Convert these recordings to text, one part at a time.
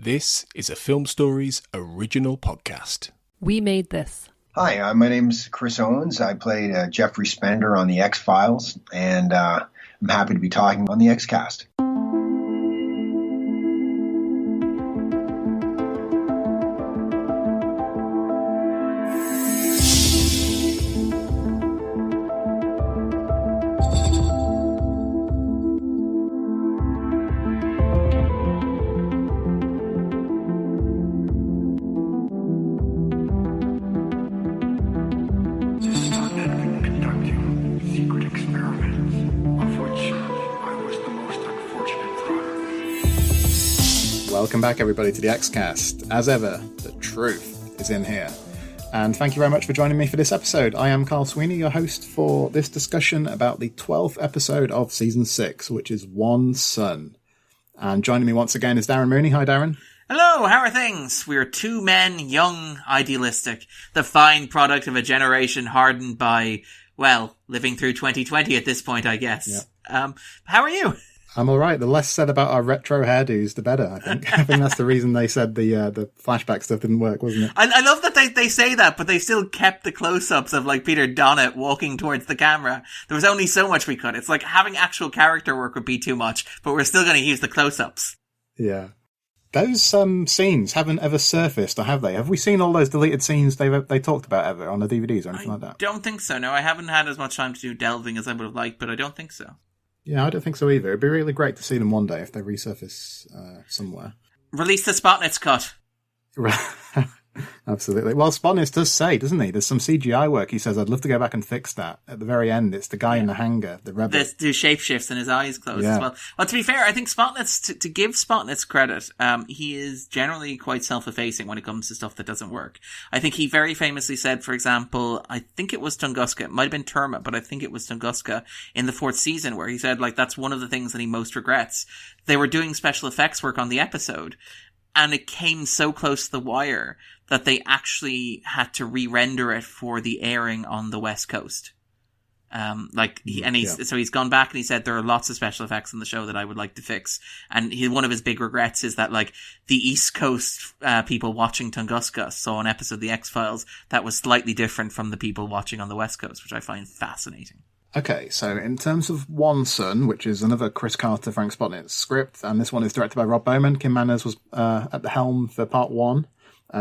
This is a Film Stories original podcast. We made this. Hi, my name's Chris Owens. I played Jeffrey Spender on The X-Files, and I'm happy to be talking on the X-Cast. Welcome back, everybody, to the X-Cast. As ever, the truth is in here. And thank you very much for joining me for this episode. I am Carl Sweeney, your host for this discussion about the 12th episode of Season 6, which is One Son. And joining me once again is Darren Mooney. Hi, Darren. Hello, how are things? We're two men, young, idealistic, the fine product of a generation hardened by, well, living through 2020 at this point, I guess. Yeah. How are you? I'm all right. The less said about our retro hairdos, the better, I think. I think that's the reason they said the flashback stuff didn't work, wasn't it? I love that they say that, but they still kept the close-ups of, like, Peter Donnet walking towards the camera. There was only so much we could. It's like having actual character work would be too much, but we're still going to use the close-ups. Yeah. Those scenes haven't ever surfaced, or have they? Have we seen all those deleted scenes they talked about ever on the DVDs or anything like that? I don't think so, no. I haven't had as much time to do delving as I would have liked, but I don't think so. Yeah, I don't think so either. It'd be really great to see them one day if they resurface somewhere. Release the Spotnitz cut. Absolutely. Well, Spotnitz does say, doesn't he? There's some CGI work. He says, I'd love to go back and fix that. At the very end, it's the guy in the hangar, the rebel. They do shapeshifts and his eyes closed as well. Well, to be fair, I think Spotnitz, to give Spotnitz credit, he is generally quite self-effacing when it comes to stuff that doesn't work. I think he very famously said, for example, I think it was Tunguska, it might have been Terma, but I think it was Tunguska in the 4th season, where he said, like, that's one of the things that he most regrets. They were doing special effects work on the episode, and it came so close to the wire that they actually had to re-render it for the airing on the West Coast. So he's gone back and he said there are lots of special effects on the show that I would like to fix. And one of his big regrets is that, like, the East Coast people watching Tunguska saw an episode of The X-Files that was slightly different from the people watching on the West Coast, which I find fascinating. Okay, so in terms of One Son, which is another Chris Carter, Frank Spotnitz script, and this one is directed by Rob Bowman. Kim Manners was at the helm for part 1.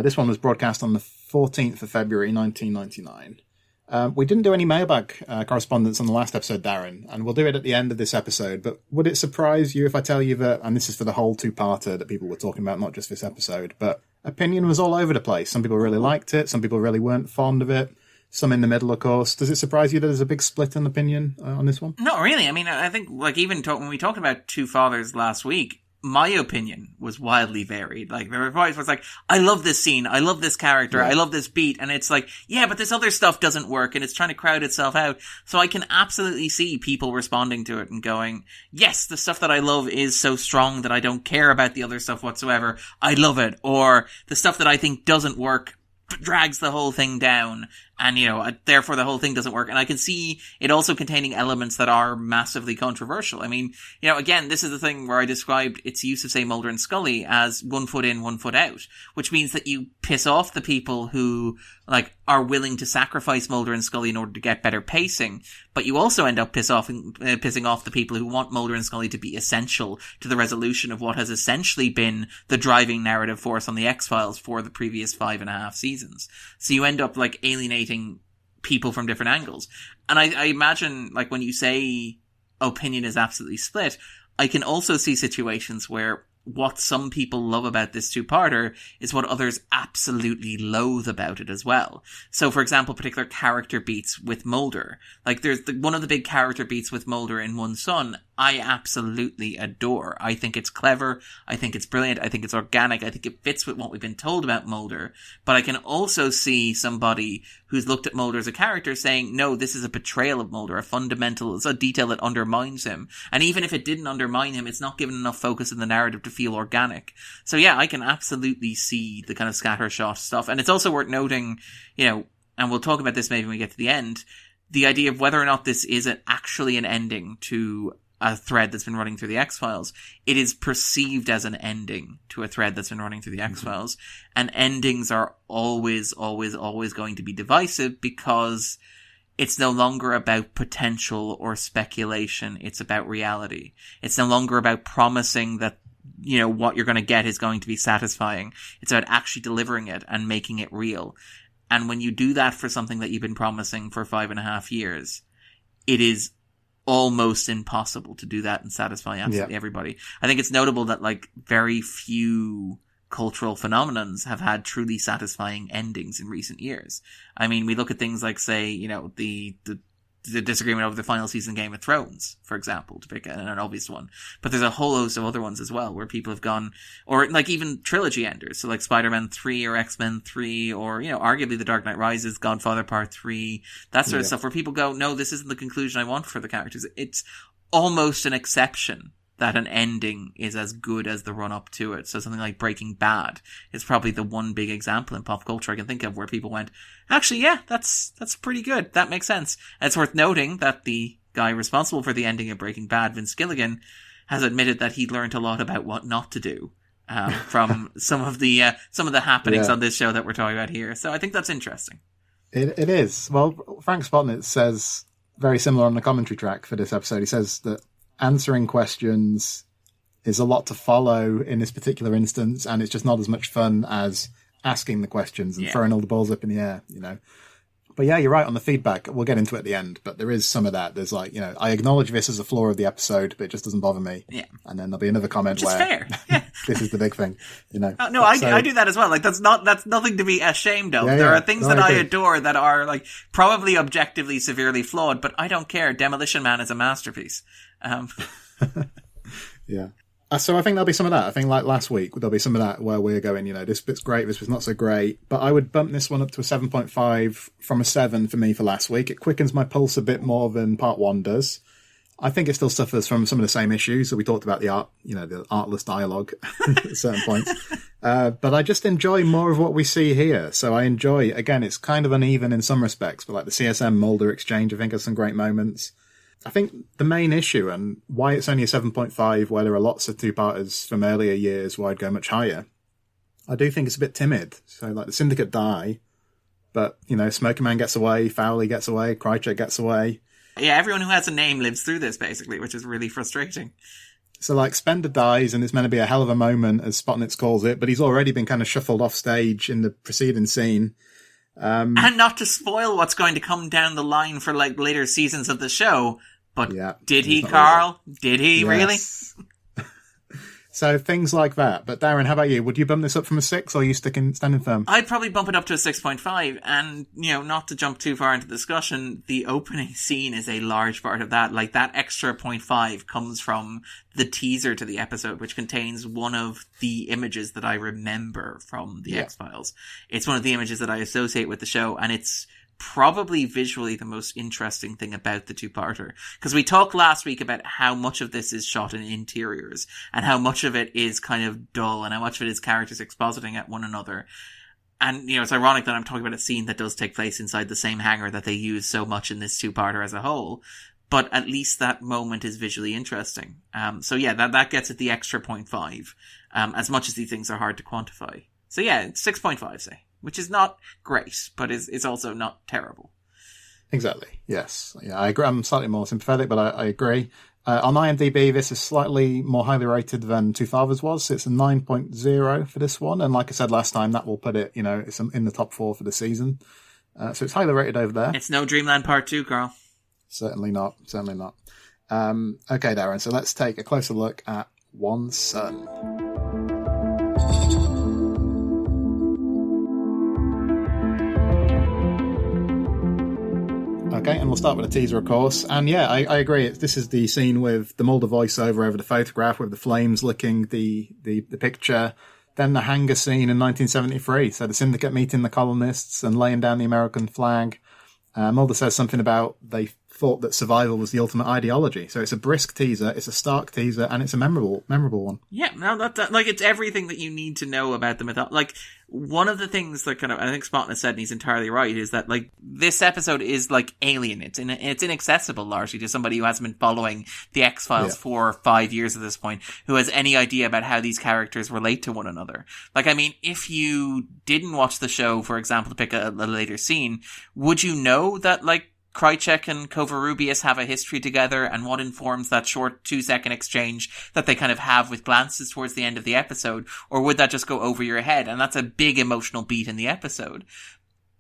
This one was broadcast on the 14th of February, 1999. We didn't do any mailbag correspondence on the last episode, Darren, and we'll do it at the end of this episode, but would it surprise you if I tell you that, and this is for the whole two-parter that people were talking about, not just this episode, but opinion was all over the place. Some people really liked it, some people really weren't fond of it. Some in the middle, of course. Does it surprise you that there's a big split in opinion on this one? Not really. I mean, I think, like, even when we talked about Two Fathers last week, my opinion was wildly varied. Like, there were voices was like, I love this scene, I love this character, I love this beat, and it's like, yeah, but this other stuff doesn't work, and it's trying to crowd itself out. So I can absolutely see people responding to it and going, yes, the stuff that I love is so strong that I don't care about the other stuff whatsoever. I love it. Or the stuff that I think doesn't work drags the whole thing down, and, you know, therefore the whole thing doesn't work. And I can see it also containing elements that are massively controversial. I mean, you know, again, this is the thing where I described its use of, say, Mulder and Scully as 1 foot in, 1 foot out, which means that you piss off the people who, like, are willing to sacrifice Mulder and Scully in order to get better pacing, but you also end up pissing off the people who want Mulder and Scully to be essential to the resolution of what has essentially been the driving narrative force on the X-Files for the previous 5.5 seasons. So you end up, like, alienating people from different angles. And I imagine, like, when you say opinion is absolutely split, I can also see situations where what some people love about this two-parter is what others absolutely loathe about it as well. So, for example, particular character beats with Mulder. Like, there's one of the big character beats with Mulder in One Son I absolutely adore. I think it's clever. I think it's brilliant. I think it's organic. I think it fits with what we've been told about Mulder. But I can also see somebody who's looked at Mulder as a character saying, no, this is a betrayal of Mulder, it's a detail that undermines him. And even if it didn't undermine him, it's not given enough focus in the narrative to feel organic. So yeah, I can absolutely see the kind of scattershot stuff. And it's also worth noting, you know, and we'll talk about this maybe when we get to the end, the idea of whether or not this is actually an ending to a thread that's been running through the X-Files. It is perceived as an ending to a thread that's been running through the X-Files. And endings are always, always, always going to be divisive because it's no longer about potential or speculation. It's about reality. It's no longer about promising that, you know, what you're going to get is going to be satisfying. It's about actually delivering it and making it real. And when you do that for something that you've been promising for 5.5 years, it is almost impossible to do that and satisfy absolutely everybody. I think it's notable that like very few cultural phenomenons have had truly satisfying endings in recent years. I mean, we look at things like, say, you know, the disagreement over the final season of Game of Thrones, for example, to pick an obvious one. But there's a whole host of other ones as well where people have gone, or like even trilogy enders. So like Spider-Man 3 or X-Men 3 or, you know, arguably The Dark Knight Rises, Godfather Part 3, that sort of stuff where people go, no, this isn't the conclusion I want for the characters. It's almost an exception that an ending is as good as the run up to it. So something like Breaking Bad is probably the one big example in pop culture I can think of where people went, actually, yeah, that's pretty good. That makes sense. And it's worth noting that the guy responsible for the ending of Breaking Bad, Vince Gilligan, has admitted that he'd learned a lot about what not to do from some of the happenings on this show that we're talking about here. So I think that's interesting. It is. Well, Frank Spotnitz says very similar on the commentary track for this episode. He says that answering questions is a lot to follow in this particular instance, and it's just not as much fun as asking the questions and throwing all the balls up in the air, you know. But yeah, you're right on the feedback. We'll get into it at the end, but there is some of that. There's like, you know, I acknowledge this as a flaw of the episode, but it just doesn't bother me. Yeah. And then there'll be another comment which is fair. Yeah. This is the big thing, you know. No, I do that as well. Like that's nothing to be ashamed of. There are things that I adore that are like probably objectively severely flawed, but I don't care. Demolition Man is a masterpiece. Yeah. So I think there'll be some of that. I think like last week, there'll be some of that where we're going, you know, this bit's great, this was not so great. But I would bump this one up to a 7.5 from a 7 for me for last week. It quickens my pulse a bit more than part 1 does. I think it still suffers from some of the same issues. So we talked about the art, you know, the artless dialogue at certain points. But I just enjoy more of what we see here. So I enjoy, again, it's kind of uneven in some respects, but like the CSM Mulder exchange, I think has some great moments. I think the main issue and why it's only a 7.5 where there are lots of two-parters from earlier years where I'd go much higher, I do think it's a bit timid. So like the Syndicate die, but, you know, Smoking Man gets away, Fowley gets away, Krychek gets away. Yeah, everyone who has a name lives through this, basically, which is really frustrating. So like Spender dies and it's meant to be a hell of a moment, as Spotnitz calls it, but he's already been kind of shuffled off stage in the preceding scene. And not to spoil what's going to come down the line for like later seasons of the show, but did he, Carl? Did he really? So things like that. But Darren, how about you? Would you bump this up from a 6 or are you standing firm? I'd probably bump it up to a 6.5. And, you know, not to jump too far into discussion, the opening scene is a large part of that. Like that extra 0.5 comes from the teaser to the episode, which contains one of the images that I remember from the X-Files. It's one of the images that I associate with the show, and it's probably visually the most interesting thing about the two-parter. Because we talked last week about how much of this is shot in interiors and how much of it is kind of dull and how much of it is characters expositing at one another. And, you know, it's ironic that I'm talking about a scene that does take place inside the same hangar that they use so much in this two-parter as a whole. But at least that moment is visually interesting. So yeah, that gets it the extra 0.5. As much as these things are hard to quantify. So yeah, 6.5, say. Which is not great, but is also not terrible. Exactly, yes. Yeah, I agree. I'm slightly more sympathetic, but I agree. On IMDb, this is slightly more highly rated than Two Fathers was. It's a 9.0 for this one. And like I said last time, that will put it, you know, it's in the top 4 for the season. So it's highly rated over there. It's no Dreamland Part 2, Carl. Certainly not. Okay, Darren, so let's take a closer look at One Son. Okay, and we'll start with a teaser, of course. And yeah, I agree. This is the scene with the Mulder voiceover over the photograph with the flames licking the picture. Then the hangar scene in 1973. So the Syndicate meeting the colonists and laying down the American flag. Mulder says something about they thought that survival was the ultimate ideology. So it's a brisk teaser, it's a stark teaser, and it's a memorable one. Yeah, no, that like it's everything that you need to know about the mythology. Like, one of the things that kind of, I think Spotness said, and he's entirely right, is that like this episode is like alien. It's inaccessible largely to somebody who hasn't been following the X-Files 4 or 5 years at this point, who has any idea about how these characters relate to one another. Like, I mean, if you didn't watch the show, for example, to pick a later scene, would you know that like Krycek and Covarrubias have a history together, and what informs that short 2-second exchange that they kind of have with glances towards the end of the episode? Or would that just go over your head? And that's a big emotional beat in the episode.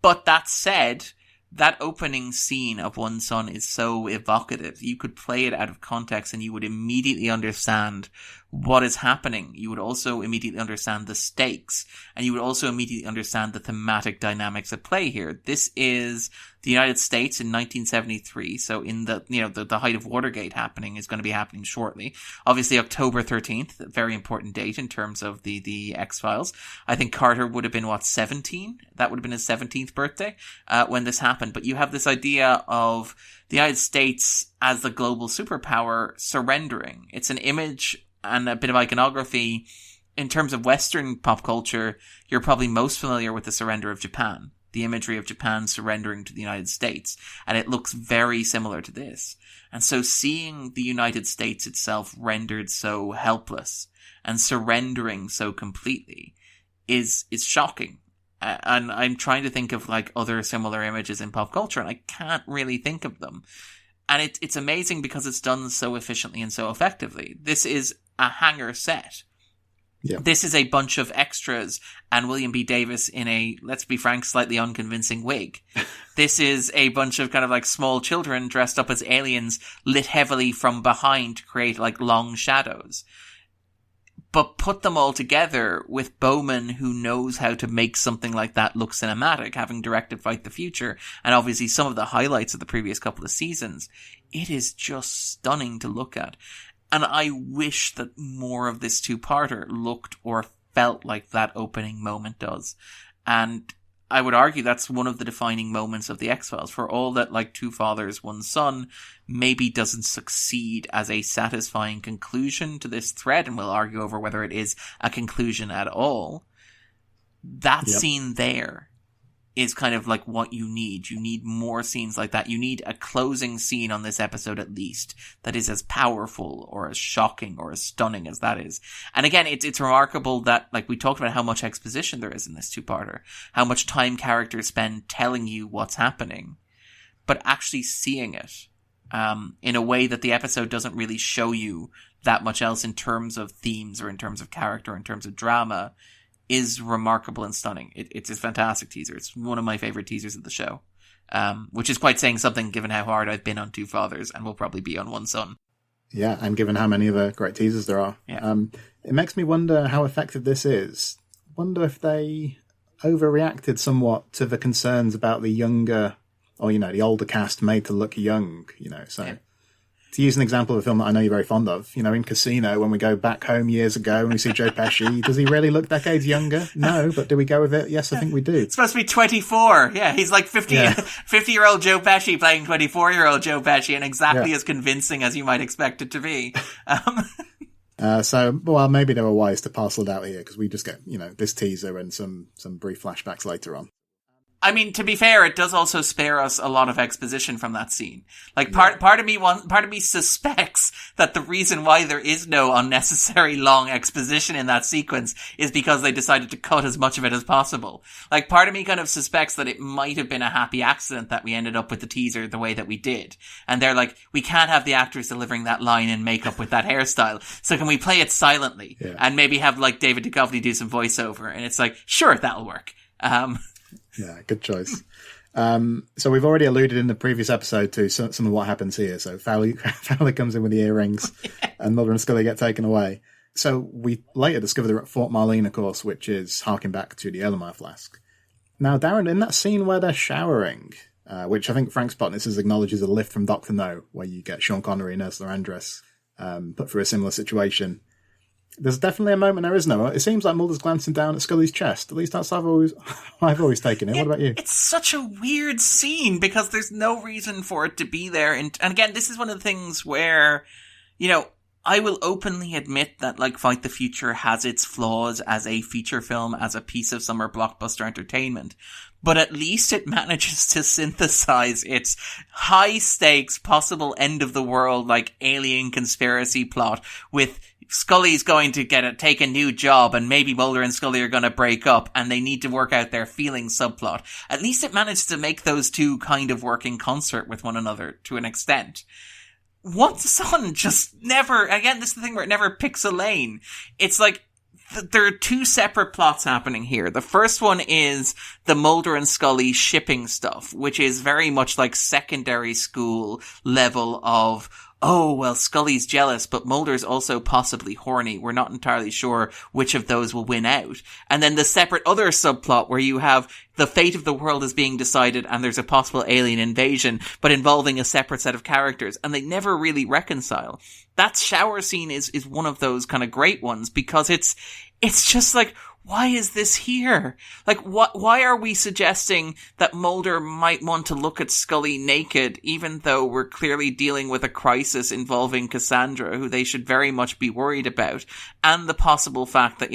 But that said, that opening scene of One Son is so evocative. You could play it out of context and you would immediately understand what is happening. You would also immediately understand the stakes, and you would also immediately understand the thematic dynamics at play here. This is the United States in 1973, so in the height of Watergate happening is going to be happening shortly. Obviously, October 13th, a very important date in terms of the X-Files. I think Carter would have been, 17? That would have been his 17th birthday when this happened. But you have this idea of the United States as the global superpower surrendering. It's an image and a bit of iconography. In terms of Western pop culture, you're probably most familiar with the surrender of Japan, the imagery of Japan surrendering to the United States, and it looks very similar to this. And so seeing the United States itself rendered so helpless and surrendering so completely is shocking. And I'm trying to think of like other similar images in pop culture, and I can't really think of them. And it's amazing because it's done so efficiently and so effectively. This is a hangar set. Yeah. This is a bunch of extras and William B. Davis in a, let's be frank, slightly unconvincing wig. This is a bunch of kind of like small children dressed up as aliens, lit heavily from behind to create like long shadows. But put them all together with Bowman, who knows how to make something like that look cinematic, having directed Fight the Future, and obviously some of the highlights of the previous couple of seasons. It is just stunning to look at. And I wish that more of this two-parter looked or felt like that opening moment does. And I would argue that's one of the defining moments of the X-Files. For all that, like, Two Fathers, One Son maybe doesn't succeed as a satisfying conclusion to this thread, and we'll argue over whether it is a conclusion at all, that scene there is kind of like what you need. You need more scenes like that. You need a closing scene on this episode at least that is as powerful or as shocking or as stunning as that is. And again, it's remarkable that, like, we talked about how much exposition there is in this two-parter, how much time characters spend telling you what's happening, but actually seeing it in a way that the episode doesn't really show you that much else in terms of themes or in terms of character, in terms of drama, is remarkable and stunning. It's a fantastic teaser. It's one of my favorite teasers of the show, which is quite saying something given how hard I've been on Two Fathers and will probably be on One Son. Yeah, and given how many other great teasers there are. Yeah. It makes me wonder how effective this is. Wonder if they overreacted somewhat to the concerns about the younger, or, the older cast made to look young, so... Yeah. To use an example of a film that I know you're very fond of, in Casino, when we go back home years ago and we see Joe Pesci, does he really look decades younger? No, but do we go with it? Yes, I think we do. It's supposed to be 24. Yeah, he's like 50-year-old Joe Pesci playing 24-year-old Joe Pesci, and exactly as convincing as you might expect it to be. Maybe they were wise to parcel it out here, because we just get, this teaser and some brief flashbacks later on. I mean, to be fair, it does also spare us a lot of exposition from that scene. Like, part of me suspects that the reason why there is no unnecessary long exposition in that sequence is because they decided to cut as much of it as possible. Like, part of me kind of suspects that it might have been a happy accident that we ended up with the teaser the way that we did. And they're like, we can't have the actors delivering that line in makeup with that hairstyle, so can we play it silently? Yeah. And maybe have, like, David Duchovny do some voiceover? And it's like, sure, that'll work. Yeah, good choice. So we've already alluded in the previous episode to some of what happens here. So Fowler comes in with the earrings and Mulder and Scully get taken away. So we later discover they're at Fort Marlene, of course, which is harking back to the Erlenmeyer flask. Now, Darren, in that scene where they're showering, which I think Frank Spotnitz acknowledges a lift from Dr. No, where you get Sean Connery and Ursula Andress put through a similar situation. There's definitely a moment there, isn't there? It seems like Mulder's glancing down at Scully's chest. At least that's how I've always taken it. What about you? It's such a weird scene because there's no reason for it to be there. And again, this is one of the things where, I will openly admit that, Fight the Future has its flaws as a feature film, as a piece of summer blockbuster entertainment. But at least it manages to synthesize its high-stakes, possible end-of-the-world, alien conspiracy plot with Scully's going to take a new job and maybe Mulder and Scully are going to break up and they need to work out their feelings subplot. At least it managed to make those two kind of work in concert with one another to an extent. Watson just never, again, this is the thing where it never picks a lane. It's there are two separate plots happening here. The first one is the Mulder and Scully shipping stuff, which is very much like secondary school level of, oh, well, Scully's jealous, but Mulder's also possibly horny. We're not entirely sure which of those will win out. And then the separate other subplot where you have the fate of the world is being decided and there's a possible alien invasion, but involving a separate set of characters, and they never really reconcile. That shower scene is one of those kind of great ones because it's just why is this here? Why are we suggesting that Mulder might want to look at Scully naked, even though we're clearly dealing with a crisis involving Cassandra, who they should very much be worried about, and the possible fact that,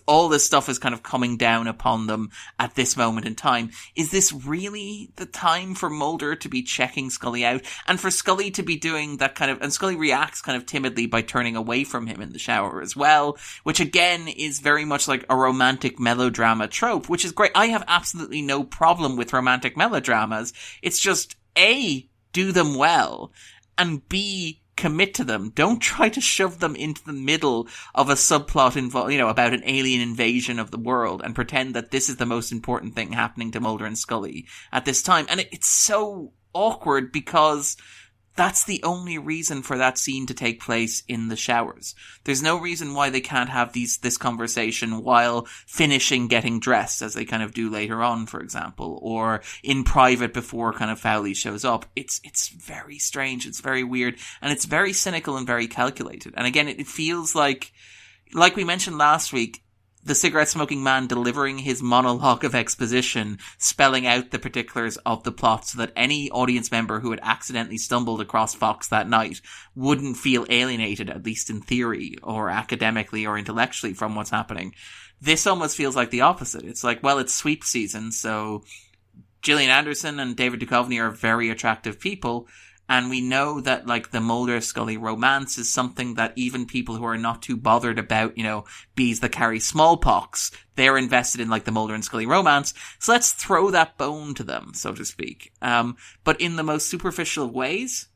all this stuff is kind of coming down upon them at this moment in time. Is this really the time for Mulder to be checking Scully out? And for Scully to be doing that and Scully reacts kind of timidly by turning away from him in the shower as well, which again is very much like a romantic melodrama trope, which is great. I have absolutely no problem with romantic melodramas. It's just, A, do them well, and B, commit to them. Don't try to shove them into the middle of a subplot about an alien invasion of the world and pretend that this is the most important thing happening to Mulder and Scully at this time. And it's so awkward because that's the only reason for that scene to take place in the showers. There's no reason why they can't have this conversation while finishing getting dressed, as they kind of do later on, for example, or in private before kind of Foley shows up. It's very strange, it's very weird, and it's very cynical and very calculated. And again, it feels like we mentioned last week, the cigarette-smoking man delivering his monologue of exposition, spelling out the particulars of the plot so that any audience member who had accidentally stumbled across Fox that night wouldn't feel alienated, at least in theory, or academically or intellectually from what's happening. This almost feels like the opposite. It's it's sweep season, so Gillian Anderson and David Duchovny are very attractive people, and we know that, the Mulder-Scully romance is something that even people who are not too bothered about, bees that carry smallpox, they're invested in, the Mulder and Scully romance. So let's throw that bone to them, so to speak. But in the most superficial ways,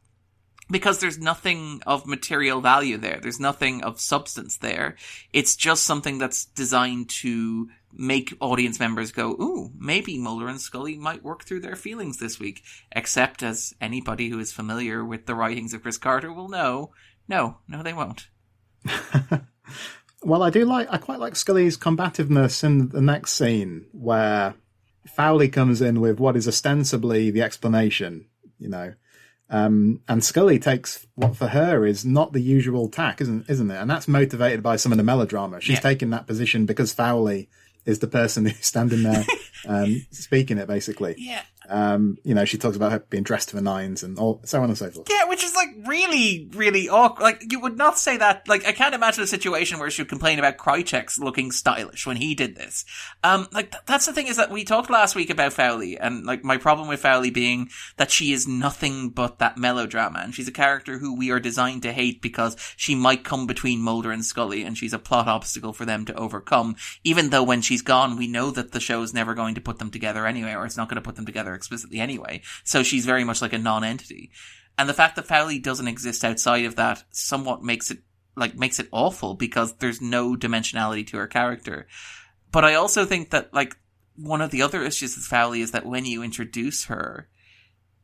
because there's nothing of material value there. There's nothing of substance there. It's just something that's designed to make audience members go, ooh, maybe Mulder and Scully might work through their feelings this week. Except, as anybody who is familiar with the writings of Chris Carter will know, no, they won't. Well, I quite like Scully's combativeness in the next scene, where Foley comes in with what is ostensibly the explanation, and Scully takes what for her is not the usual tack, isn't it? And that's motivated by some of the melodrama. She's taken that position because Foley is the person who's standing there speaking it, basically. Yeah. She talks about her being dressed to the nines and all, so on and so forth. Yeah, which is really, really awkward. You would not say that. I can't imagine a situation where she would complain about Krychek's looking stylish when he did this. That's the thing, is that we talked last week about Foley, and my problem with Foley being that she is nothing but that melodrama, and she's a character who we are designed to hate because she might come between Mulder and Scully, and she's a plot obstacle for them to overcome, even though when she's gone, we know that the show's never going to put them together anyway, or it's not going to put them together explicitly anyway. So she's very much like a non-entity. And the fact that Foley doesn't exist outside of that somewhat makes it awful, because there's no dimensionality to her character. But I also think that, one of the other issues with Foley is that when you introduce her,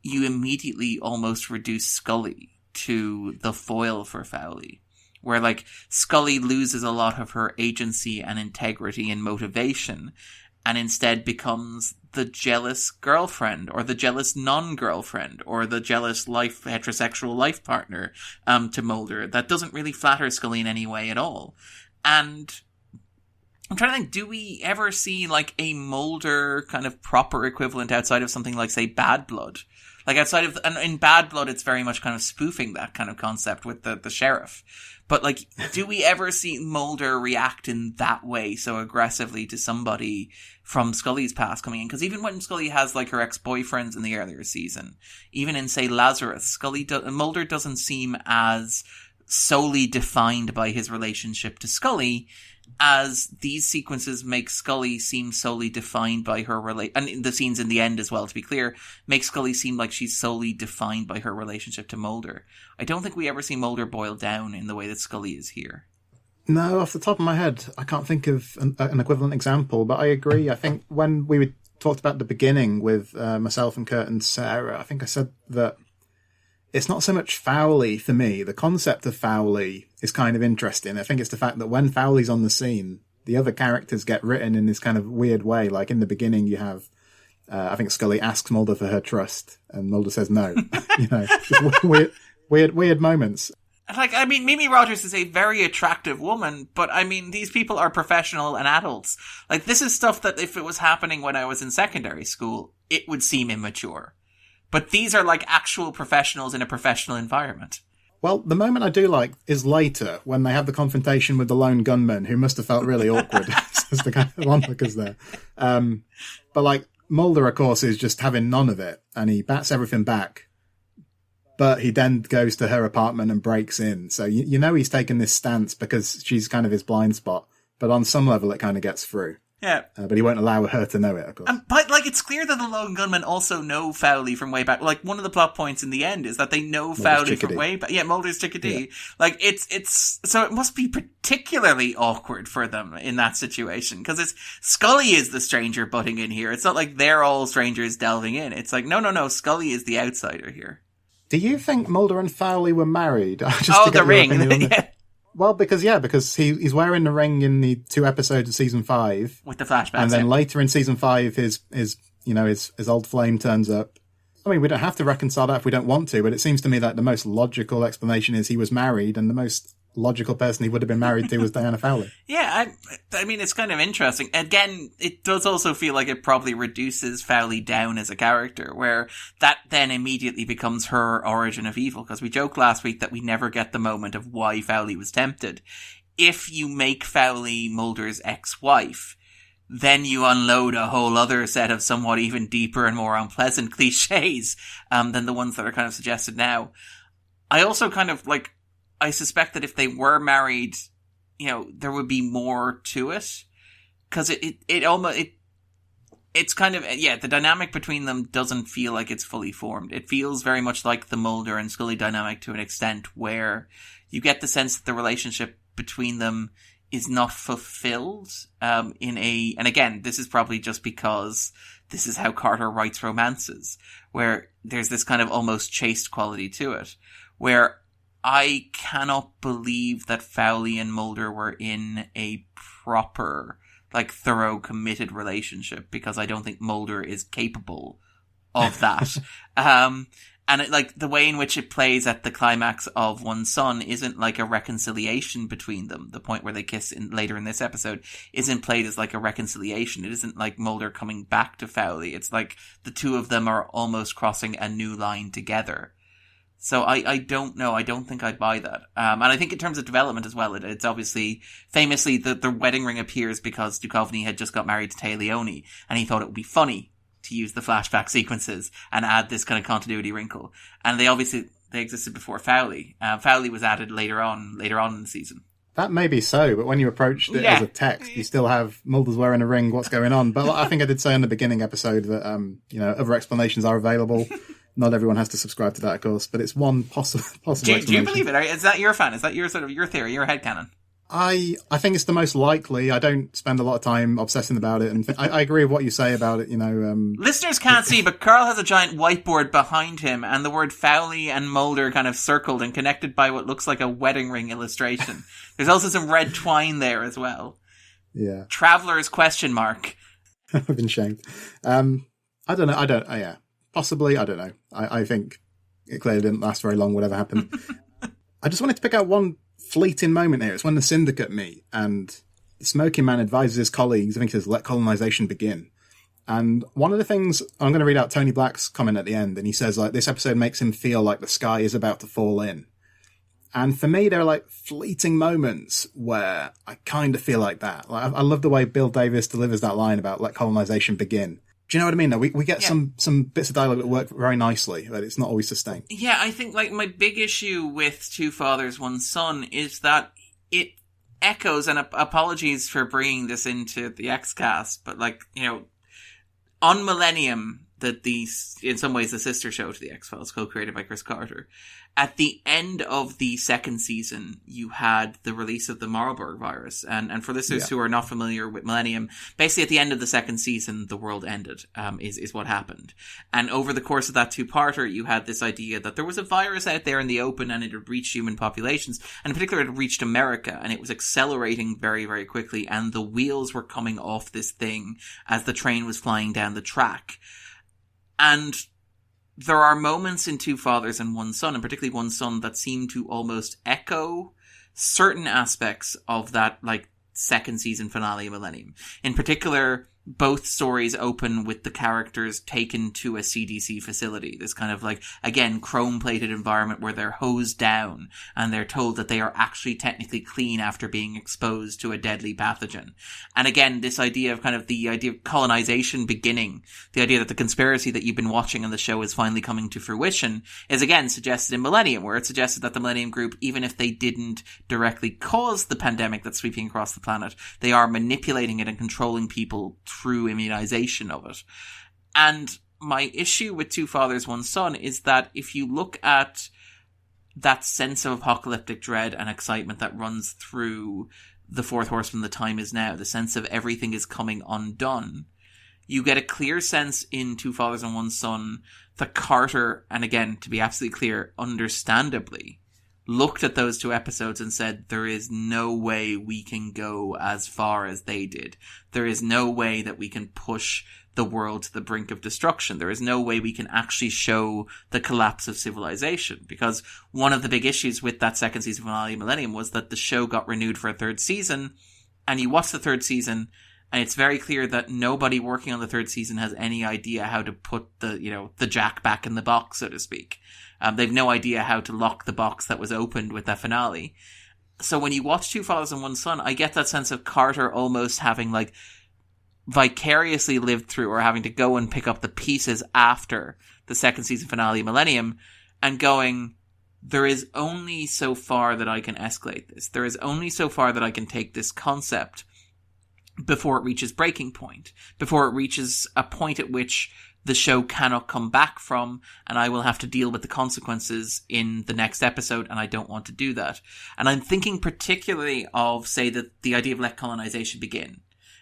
you immediately almost reduce Scully to the foil for Foley. Where, Scully loses a lot of her agency and integrity and motivation. and instead becomes the jealous girlfriend or the jealous non-girlfriend or the jealous heterosexual life partner to Mulder. That doesn't really flatter Scully in any way at all. And I'm trying to think, do we ever see like a Mulder kind of proper equivalent outside of something like, say, Bad Blood? Like outside of, and in Bad Blood, it's very much kind of spoofing that kind of concept with the sheriff. But like, do we ever see Mulder react in that way so aggressively to somebody from Scully's past coming in? Because even when Scully has like her ex-boyfriends in the earlier season, even in say Lazarus, Mulder doesn't seem as solely defined by his relationship to Scully, as these sequences make Scully seem solely defined by her and the scenes in the end as well, to be clear, make Scully seem like she's solely defined by her relationship to Mulder. I don't think we ever see Mulder boil down in the way that Scully is here. No, off the top of my head, I can't think of an equivalent example, but I agree. I think when we talked about the beginning with myself and Kurt and Sarah, I think I said that it's not so much Foley for me. The concept of Foley is kind of interesting. I think it's the fact that when Foley's on the scene, the other characters get written in this kind of weird way. Like in the beginning, you have, I think Scully asks Mulder for her trust, and Mulder says no. Just weird moments. Like, I mean, Mimi Rogers is a very attractive woman, but I mean, these people are professional and adults. Like, this is stuff that if it was happening when I was in secondary school, it would seem immature. But these are like actual professionals in a professional environment. Well, the moment I do like is later when they have the confrontation with the lone gunman, who must have felt really awkward as the kind of onlookers there. But like Mulder, of course, is just having none of it, and he bats everything back. But he then goes to her apartment and breaks in. So you know he's taken this stance because she's kind of his blind spot. But on some level, it kind of gets through. Yeah. But he won't allow her to know it, of course. But, like, it's clear that the lone gunmen also know Foley from way back. Like, one of the plot points in the end is that they know Foley from way back. Yeah, Mulder's chickadee. Yeah. Like, it's, so it must be particularly awkward for them in that situation. Because Scully is the stranger butting in here. It's not like they're all strangers delving in. It's like, no, Scully is the outsider here. Do you think Mulder and Foley were married? The ring. Yeah. Well, because he's wearing the ring in the 2 episodes of season 5 with the flashbacks, and then later in season 5, his old flame turns up. I mean, we don't have to reconcile that if we don't want to, but it seems to me that the most logical explanation is he was married, and the most logical person he would have been married to was Diana Fowler. Yeah, I mean, it's kind of interesting. Again, it does also feel like it probably reduces Foley down as a character, where that then immediately becomes her origin of evil, because we joked last week that we never get the moment of why Foley was tempted. If you make Foley Mulder's ex-wife, then you unload a whole other set of somewhat even deeper and more unpleasant cliches than the ones that are kind of suggested now. I also kind of, like, I suspect that if they were married, there would be more to it. Because it's kind of, the dynamic between them doesn't feel like it's fully formed. It feels very much like the Mulder and Scully dynamic to an extent, where you get the sense that the relationship between them is not fulfilled and again, this is probably just because this is how Carter writes romances, where there's this kind of almost chaste quality to it, where I cannot believe that Foley and Mulder were in a proper, like, thorough, committed relationship, because I don't think Mulder is capable of that. And the way in which it plays at the climax of One Son isn't like a reconciliation between them. The point where they kiss later in this episode isn't played as like a reconciliation. It isn't like Mulder coming back to Foley. It's like the two of them are almost crossing a new line together. So I don't know. I don't think I'd buy that. And I think in terms of development as well, it's obviously, famously, the wedding ring appears because Duchovny had just got married to Téa Leoni, and he thought it would be funny to use the flashback sequences and add this kind of continuity wrinkle. And they existed before Foley. Foley was added later on in the season. That may be so, but when you approached it as a text, you still have Mulder's wearing a ring, what's going on? But I think I did say in the beginning episode that, other explanations are available. Not everyone has to subscribe to that, of course, but it's one possible explanation. Do you believe it? Is that your fan? Is that your sort of your theory, your headcanon? I think it's the most likely. I don't spend a lot of time obsessing about it, and I agree with what you say about it. Listeners can't see, but Carl has a giant whiteboard behind him, and the word Foley and Mulder kind of circled and connected by what looks like a wedding ring illustration. There's also some red twine there as well. Yeah. Travelers question mark. I've been shamed. I don't know. Yeah, possibly. I don't know. I think it clearly didn't last very long, whatever happened. I just wanted to pick out one fleeting moment here. It's when the syndicate meet and the smoking man advises his colleagues, I think he says, let colonization begin. And one of the things, I'm going to read out Tony Black's comment at the end, and he says, like, this episode makes him feel like the sky is about to fall in. And for me, there are like fleeting moments where I kind of feel like that. Like, I love the way Bill Davis delivers that line about let colonization begin. Do you know what I mean? We get some bits of dialogue that work very nicely, but it's not always sustained. Yeah, I think like my big issue with Two Fathers, One Son is that it echoes, and apologies for bringing this into the X-Cast, but like, you know, on Millennium, that these, in some ways, the sister show to the X-Files, co-created by Chris Carter. At the end of the second season, you had the release of the Marlborough virus. And for listeners who are not familiar with Millennium, basically at the end of the second season, the world ended, is what happened. And over the course of that two-parter, you had this idea that there was a virus out there in the open and it had reached human populations. And in particular, it had reached America, and it was accelerating very, very quickly. And the wheels were coming off this thing as the train was flying down the track. And there are moments in Two Fathers and One Son, and particularly One Son, that seem to almost echo certain aspects of that, like, second season finale of Millennium. In particular, both stories open with the characters taken to a CDC facility. This kind of like, again, chrome-plated environment where they're hosed down and they're told that they are actually technically clean after being exposed to a deadly pathogen. And again, this idea of kind of the idea of colonization beginning, the idea that the conspiracy that you've been watching on the show is finally coming to fruition, is again suggested in Millennium, where it's suggested that the Millennium Group, even if they didn't directly cause the pandemic that's sweeping across the planet, they are manipulating it and controlling people through immunization of it. And my issue with Two Fathers, One Son is that if you look at that sense of apocalyptic dread and excitement that runs through the Fourth Horseman, The Time Is Now, the sense of everything is coming undone, you get a clear sense in Two Fathers and One Son that Carter, and again, to be absolutely clear, understandably, looked at those two episodes and said, there is no way we can go as far as they did. There is no way that we can push the world to the brink of destruction. There is no way we can actually show the collapse of civilization. Because one of the big issues with that second season finale of Millennium was that the show got renewed for a third season, and you watch the third season, and it's very clear that nobody working on the third season has any idea how to put the jack back in the box, so to speak. They've no idea how to lock the box that was opened with that finale. So when you watch Two Fathers and One Son, I get that sense of Carter almost having like vicariously lived through, or having to go and pick up the pieces after the second season finale of Millennium and going, there is only so far that I can escalate this. There is only so far that I can take this concept before it reaches breaking point, before it reaches a point at which the show cannot come back from, and I will have to deal with the consequences in the next episode, and I don't want to do that. And I'm thinking particularly of, say, the idea of let colonization begin.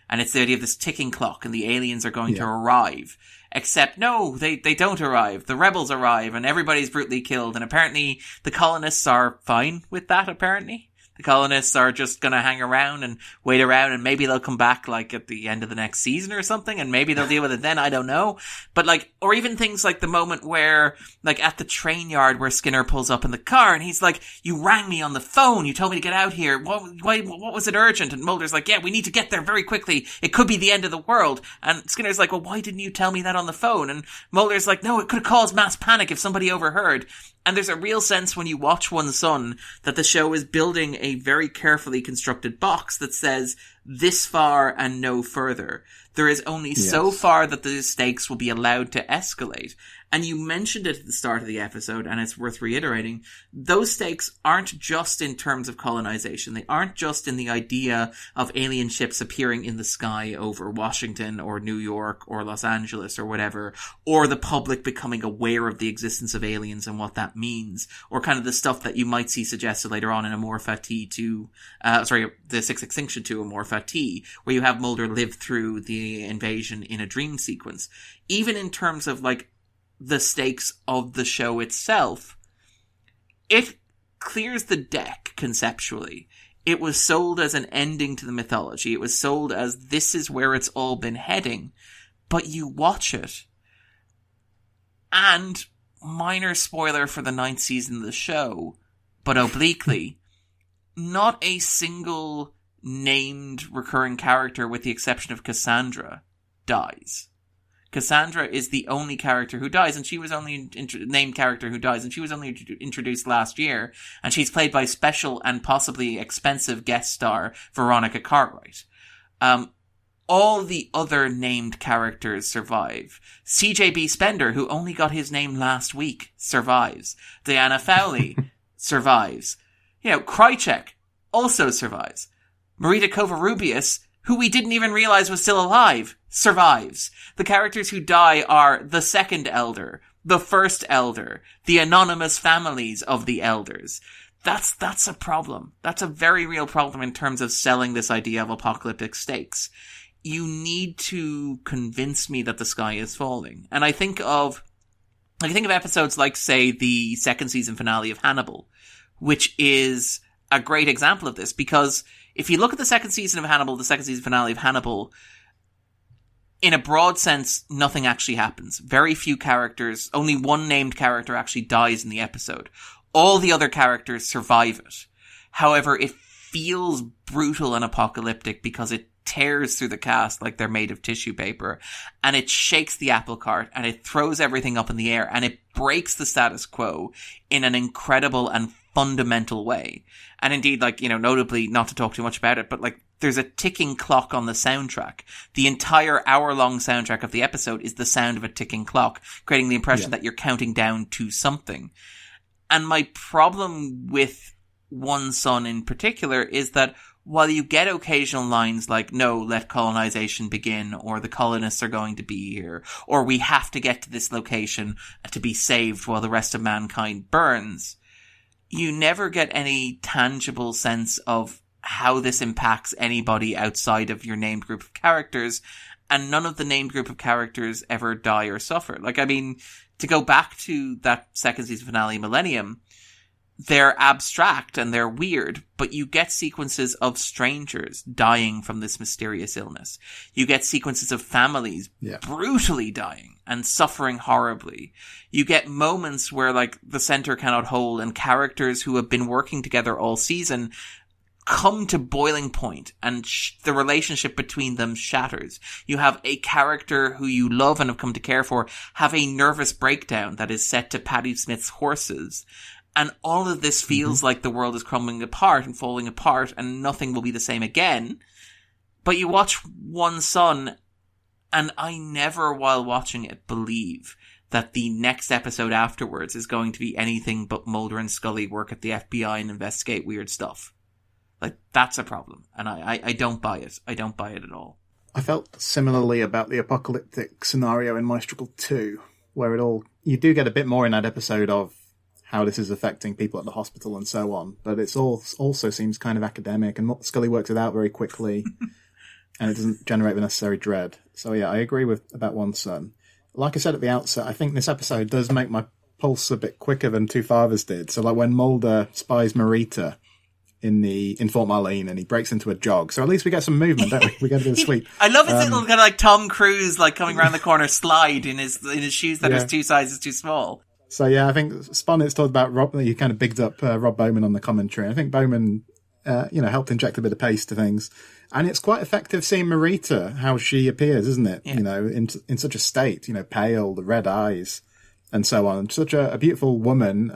And it's the idea of this ticking clock, and the aliens are going to arrive. Except, no, they don't arrive. The rebels arrive, and everybody's brutally killed, and apparently the colonists are fine with that, apparently. The colonists are just going to hang around and wait around, and maybe they'll come back like at the end of the next season or something, and maybe they'll deal with it then, I don't know. But like, or even things like the moment where, like at the train yard where Skinner pulls up in the car and he's like, you rang me on the phone, you told me to get out here, what was it urgent? And Mulder's like, yeah, we need to get there very quickly, it could be the end of the world. And Skinner's like, well, why didn't you tell me that on the phone? And Mulder's like, no, it could have caused mass panic if somebody overheard. And there's a real sense when you watch One Son that the show is building a very carefully constructed box that says this far and no further. There is only so far that the stakes will be allowed to escalate. And you mentioned it at the start of the episode, and it's worth reiterating. Those stakes aren't just in terms of colonization. They aren't just in the idea of alien ships appearing in the sky over Washington or New York or Los Angeles or whatever, or the public becoming aware of the existence of aliens and what that means, or kind of the stuff that you might see suggested later on in Amor Fati 2, the Sixth Extinction 2, Amor Fati, where you have Mulder live through the invasion in a dream sequence. Even in terms of like the stakes of the show itself, it clears the deck conceptually it was sold as an ending to the mythology. It was sold as this is where it's all been heading. But you watch it, and minor spoiler for the 9th season of the show, but obliquely, not a single named recurring character, with the exception of Cassandra, dies. Cassandra is the only character who dies, and she was only named character who dies, and she was only introduced last year, and she's played by special and possibly expensive guest star Veronica Cartwright. All the other named characters survive. CJB Spender, who only got his name last week, survives. Diana Fowley survives. Krychek also survives. Marita Covarrubias, who we didn't even realize was still alive, survives. The characters who die are the second elder, the first elder, the anonymous families of the elders. That's a problem. That's a very real problem in terms of selling this idea of apocalyptic stakes. You need to convince me that the sky is falling. And I think of episodes like, say, the 2nd season finale of Hannibal, which is a great example of this, because if you look at the 2nd season of Hannibal, the 2nd season finale of Hannibal, in a broad sense, nothing actually happens. Very few characters, only one named character actually dies in the episode. All the other characters survive it. However, it feels brutal and apocalyptic because it tears through the cast like they're made of tissue paper, and it shakes the apple cart, and it throws everything up in the air, and it breaks the status quo in an incredible and fundamental way. And indeed, notably, not to talk too much about it, but there's a ticking clock on the soundtrack. The entire hour-long soundtrack of the episode is the sound of a ticking clock, creating the impression that you're counting down to something. And my problem with One Son in particular is that while you get occasional lines like, no, let colonization begin, or the colonists are going to be here, or we have to get to this location to be saved while the rest of mankind burns, you never get any tangible sense of how this impacts anybody outside of your named group of characters, and none of the named group of characters ever die or suffer. To go back to that 2nd season finale, Millennium, they're abstract and they're weird, but you get sequences of strangers dying from this mysterious illness. You get sequences of families brutally dying and suffering horribly. You get moments where, the center cannot hold, and characters who have been working together all season come to boiling point, and the relationship between them shatters. You have a character who you love and have come to care for have a nervous breakdown that is set to Patti Smith's Horses. And all of this feels like the world is crumbling apart and falling apart, and nothing will be the same again. But you watch One Son, and I never, while watching it, believe that the next episode afterwards is going to be anything but Mulder and Scully work at the FBI and investigate weird stuff. That's a problem. And I don't buy it. I don't buy it at all. I felt similarly about the apocalyptic scenario in My Struggle 2, where you do get a bit more in that episode of how this is affecting people at the hospital and so on, but it's also seems kind of academic, and Scully works it out very quickly, and it doesn't generate the necessary dread. So yeah, I agree about One Son. Like I said at the outset, I think this episode does make my pulse a bit quicker than Two Fathers did. So when Mulder spies Marita in Fort Marlene, and he breaks into a jog. So at least we get some movement, don't we? We get a bit of sleep. I love his little kind of Tom Cruise, coming around the corner slide in his shoes that is 2 sizes too small. So yeah, I think Sponnet's talked about Rob. You kind of bigged up Rob Bowman on the commentary. I think Bowman, helped inject a bit of pace to things, and it's quite effective seeing Marita how she appears, isn't it? Yeah. In such a state, pale, the red eyes, and so on. Such a beautiful woman,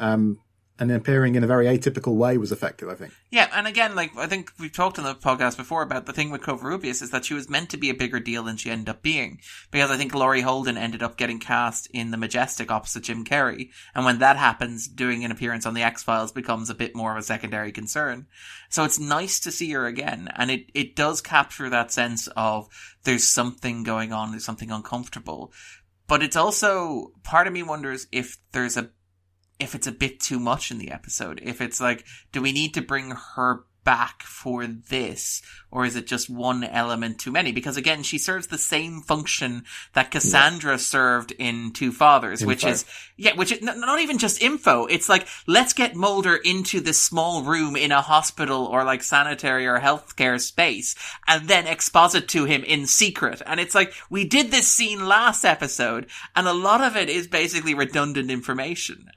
and appearing in a very atypical way was effective, I think. Yeah, and again, I think we've talked on the podcast before about the thing with Covarrubias is that she was meant to be a bigger deal than she ended up being. Because I think Laurie Holden ended up getting cast in The Majestic opposite Jim Carrey. And when that happens, doing an appearance on The X-Files becomes a bit more of a secondary concern. So it's nice to see her again. And it does capture that sense of there's something going on, there's something uncomfortable. But it's also, part of me wonders if it's a bit too much in the episode. If it's do we need to bring her back for this, or is it just one element too many? Because again, she serves the same function that Cassandra served in Two Fathers, which is not even just info. It's like, let's get Mulder into this small room in a hospital or like sanitary or healthcare space and then exposit to him in secret. And it's like, we did this scene last episode and a lot of it is basically redundant information.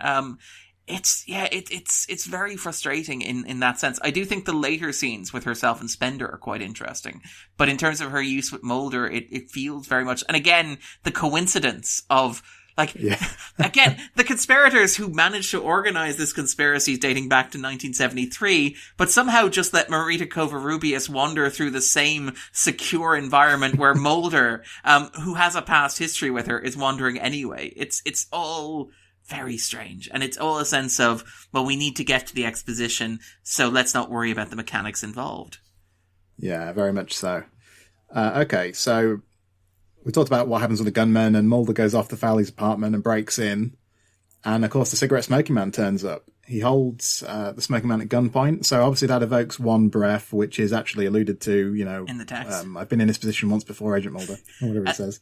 It's very frustrating in that sense. I do think the later scenes with herself and Spender are quite interesting. But in terms of her use with Mulder, it feels very much, and again, the coincidence of, again, the conspirators who managed to organize this conspiracy dating back to 1973, but somehow just let Marita Covarrubias wander through the same secure environment where Mulder, who has a past history with her, is wandering anyway. It's all very strange. And it's all a sense of, well, we need to get to the exposition, so let's not worry about the mechanics involved. Yeah, very much so. Okay, so we talked about what happens with the gunmen, and Mulder goes off to Fowley's apartment and breaks in. And, of course, the cigarette smoking man turns up. He holds the smoking man at gunpoint, so obviously that evokes one breath, which is actually alluded to, in the text. I've been in this position once before, Agent Mulder, or whatever it says.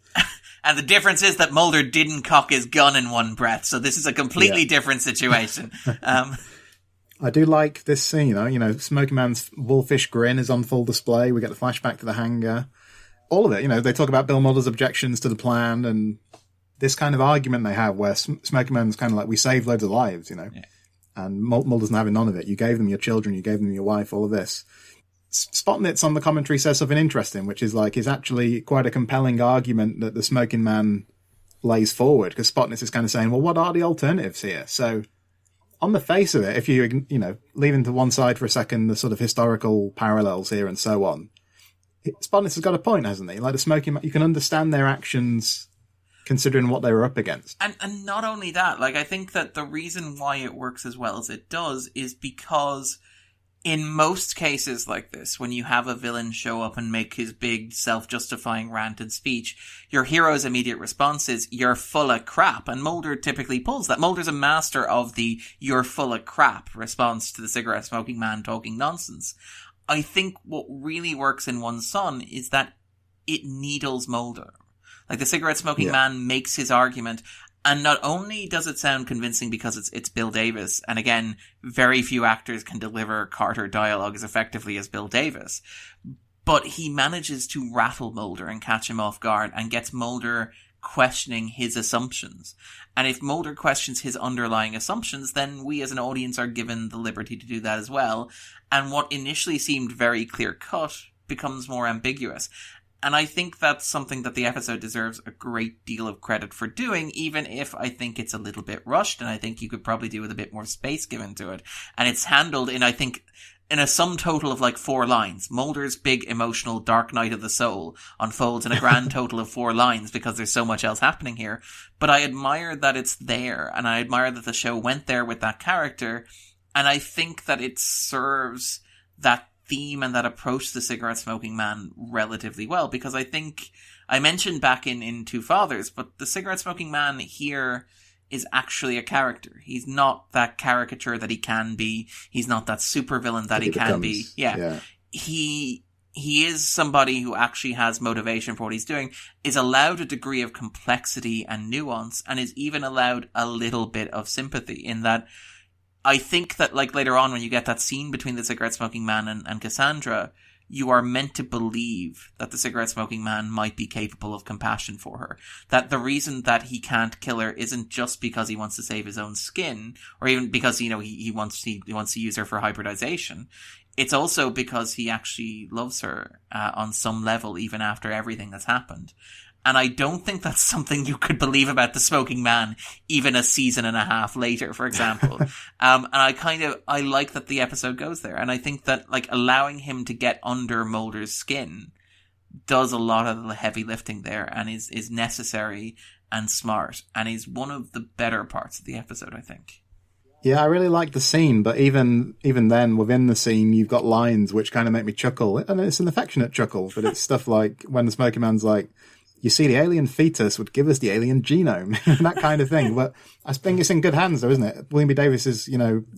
And the difference is that Mulder didn't cock his gun in one breath, so this is a completely different situation. I do like this scene, Smoking Man's wolfish grin is on full display. We get the flashback to the hangar. All of it, they talk about Bill Mulder's objections to the plan and this kind of argument they have where Smoking Man's kind of like, we saved loads of lives, Yeah. And Mulder's not having none of it. You gave them your children, you gave them your wife, all of this. Spotnitz on the commentary says something interesting, which is like, is actually quite a compelling argument that the Smoking Man lays forward, because Spotnitz is kind of saying, well, what are the alternatives here? So on the face of it, if you, leaving to one side for a second, the sort of historical parallels here and so on, Spotnitz has got a point, hasn't he? Like the Smoking Man, you can understand their actions considering what they were up against. And not only that, like, I think that the reason why it works as well as it does is because in most cases like this, when you have a villain show up and make his big self-justifying rant and speech, your hero's immediate response is, you're full of crap. And Mulder typically pulls that. Mulder's a master of the you're full of crap response to the cigarette smoking man talking nonsense. I think what really works in One Son is that it needles Mulder. Like, the cigarette smoking man makes his argument, and not only does it sound convincing because it's Bill Davis, and again, very few actors can deliver Carter dialogue as effectively as Bill Davis, but he manages to rattle Mulder and catch him off guard and gets Mulder questioning his assumptions. And if Mulder questions his underlying assumptions, then we as an audience are given the liberty to do that as well. And what initially seemed very clear-cut becomes more ambiguous. And I think that's something that the episode deserves a great deal of credit for doing, even if I think it's a little bit rushed, and I think you could probably do with a bit more space given to it. And it's handled in, I think, in a sum total of like 4 lines. Mulder's big emotional dark night of the soul unfolds in a grand total of 4 lines because there's so much else happening here. But I admire that it's there, and I admire that the show went there with that character, and I think that it serves that theme and that approach to the cigarette smoking man relatively well, because I think I mentioned back in Two Fathers, but the cigarette smoking man here is actually a character. He's not that caricature that he can be. He's not that supervillain that he can be. Yeah. He is somebody who actually has motivation for what he's doing, is allowed a degree of complexity and nuance, and is even allowed a little bit of sympathy in that. I think that, like, later on when you get that scene between the cigarette smoking man and Cassandra, you are meant to believe that the cigarette smoking man might be capable of compassion for her. That the reason that he can't kill her isn't just because he wants to save his own skin, or even because, he wants to use her for hybridization. It's also because he actually loves her on some level, even after everything that's happened. And I don't think that's something you could believe about the smoking man even a season and a half later, for example. And I like that the episode goes there. And I think that, like, allowing him to get under Mulder's skin does a lot of the heavy lifting there, and is necessary and smart, and is one of the better parts of the episode, I think. Yeah, I really like the scene, but even then, within the scene, you've got lines which kind of make me chuckle. And it's an affectionate chuckle, but it's stuff like when the smoking man's like, you see, the alien fetus would give us the alien genome, that kind of thing. But I think it's in good hands, though, isn't it? William B. Davis is,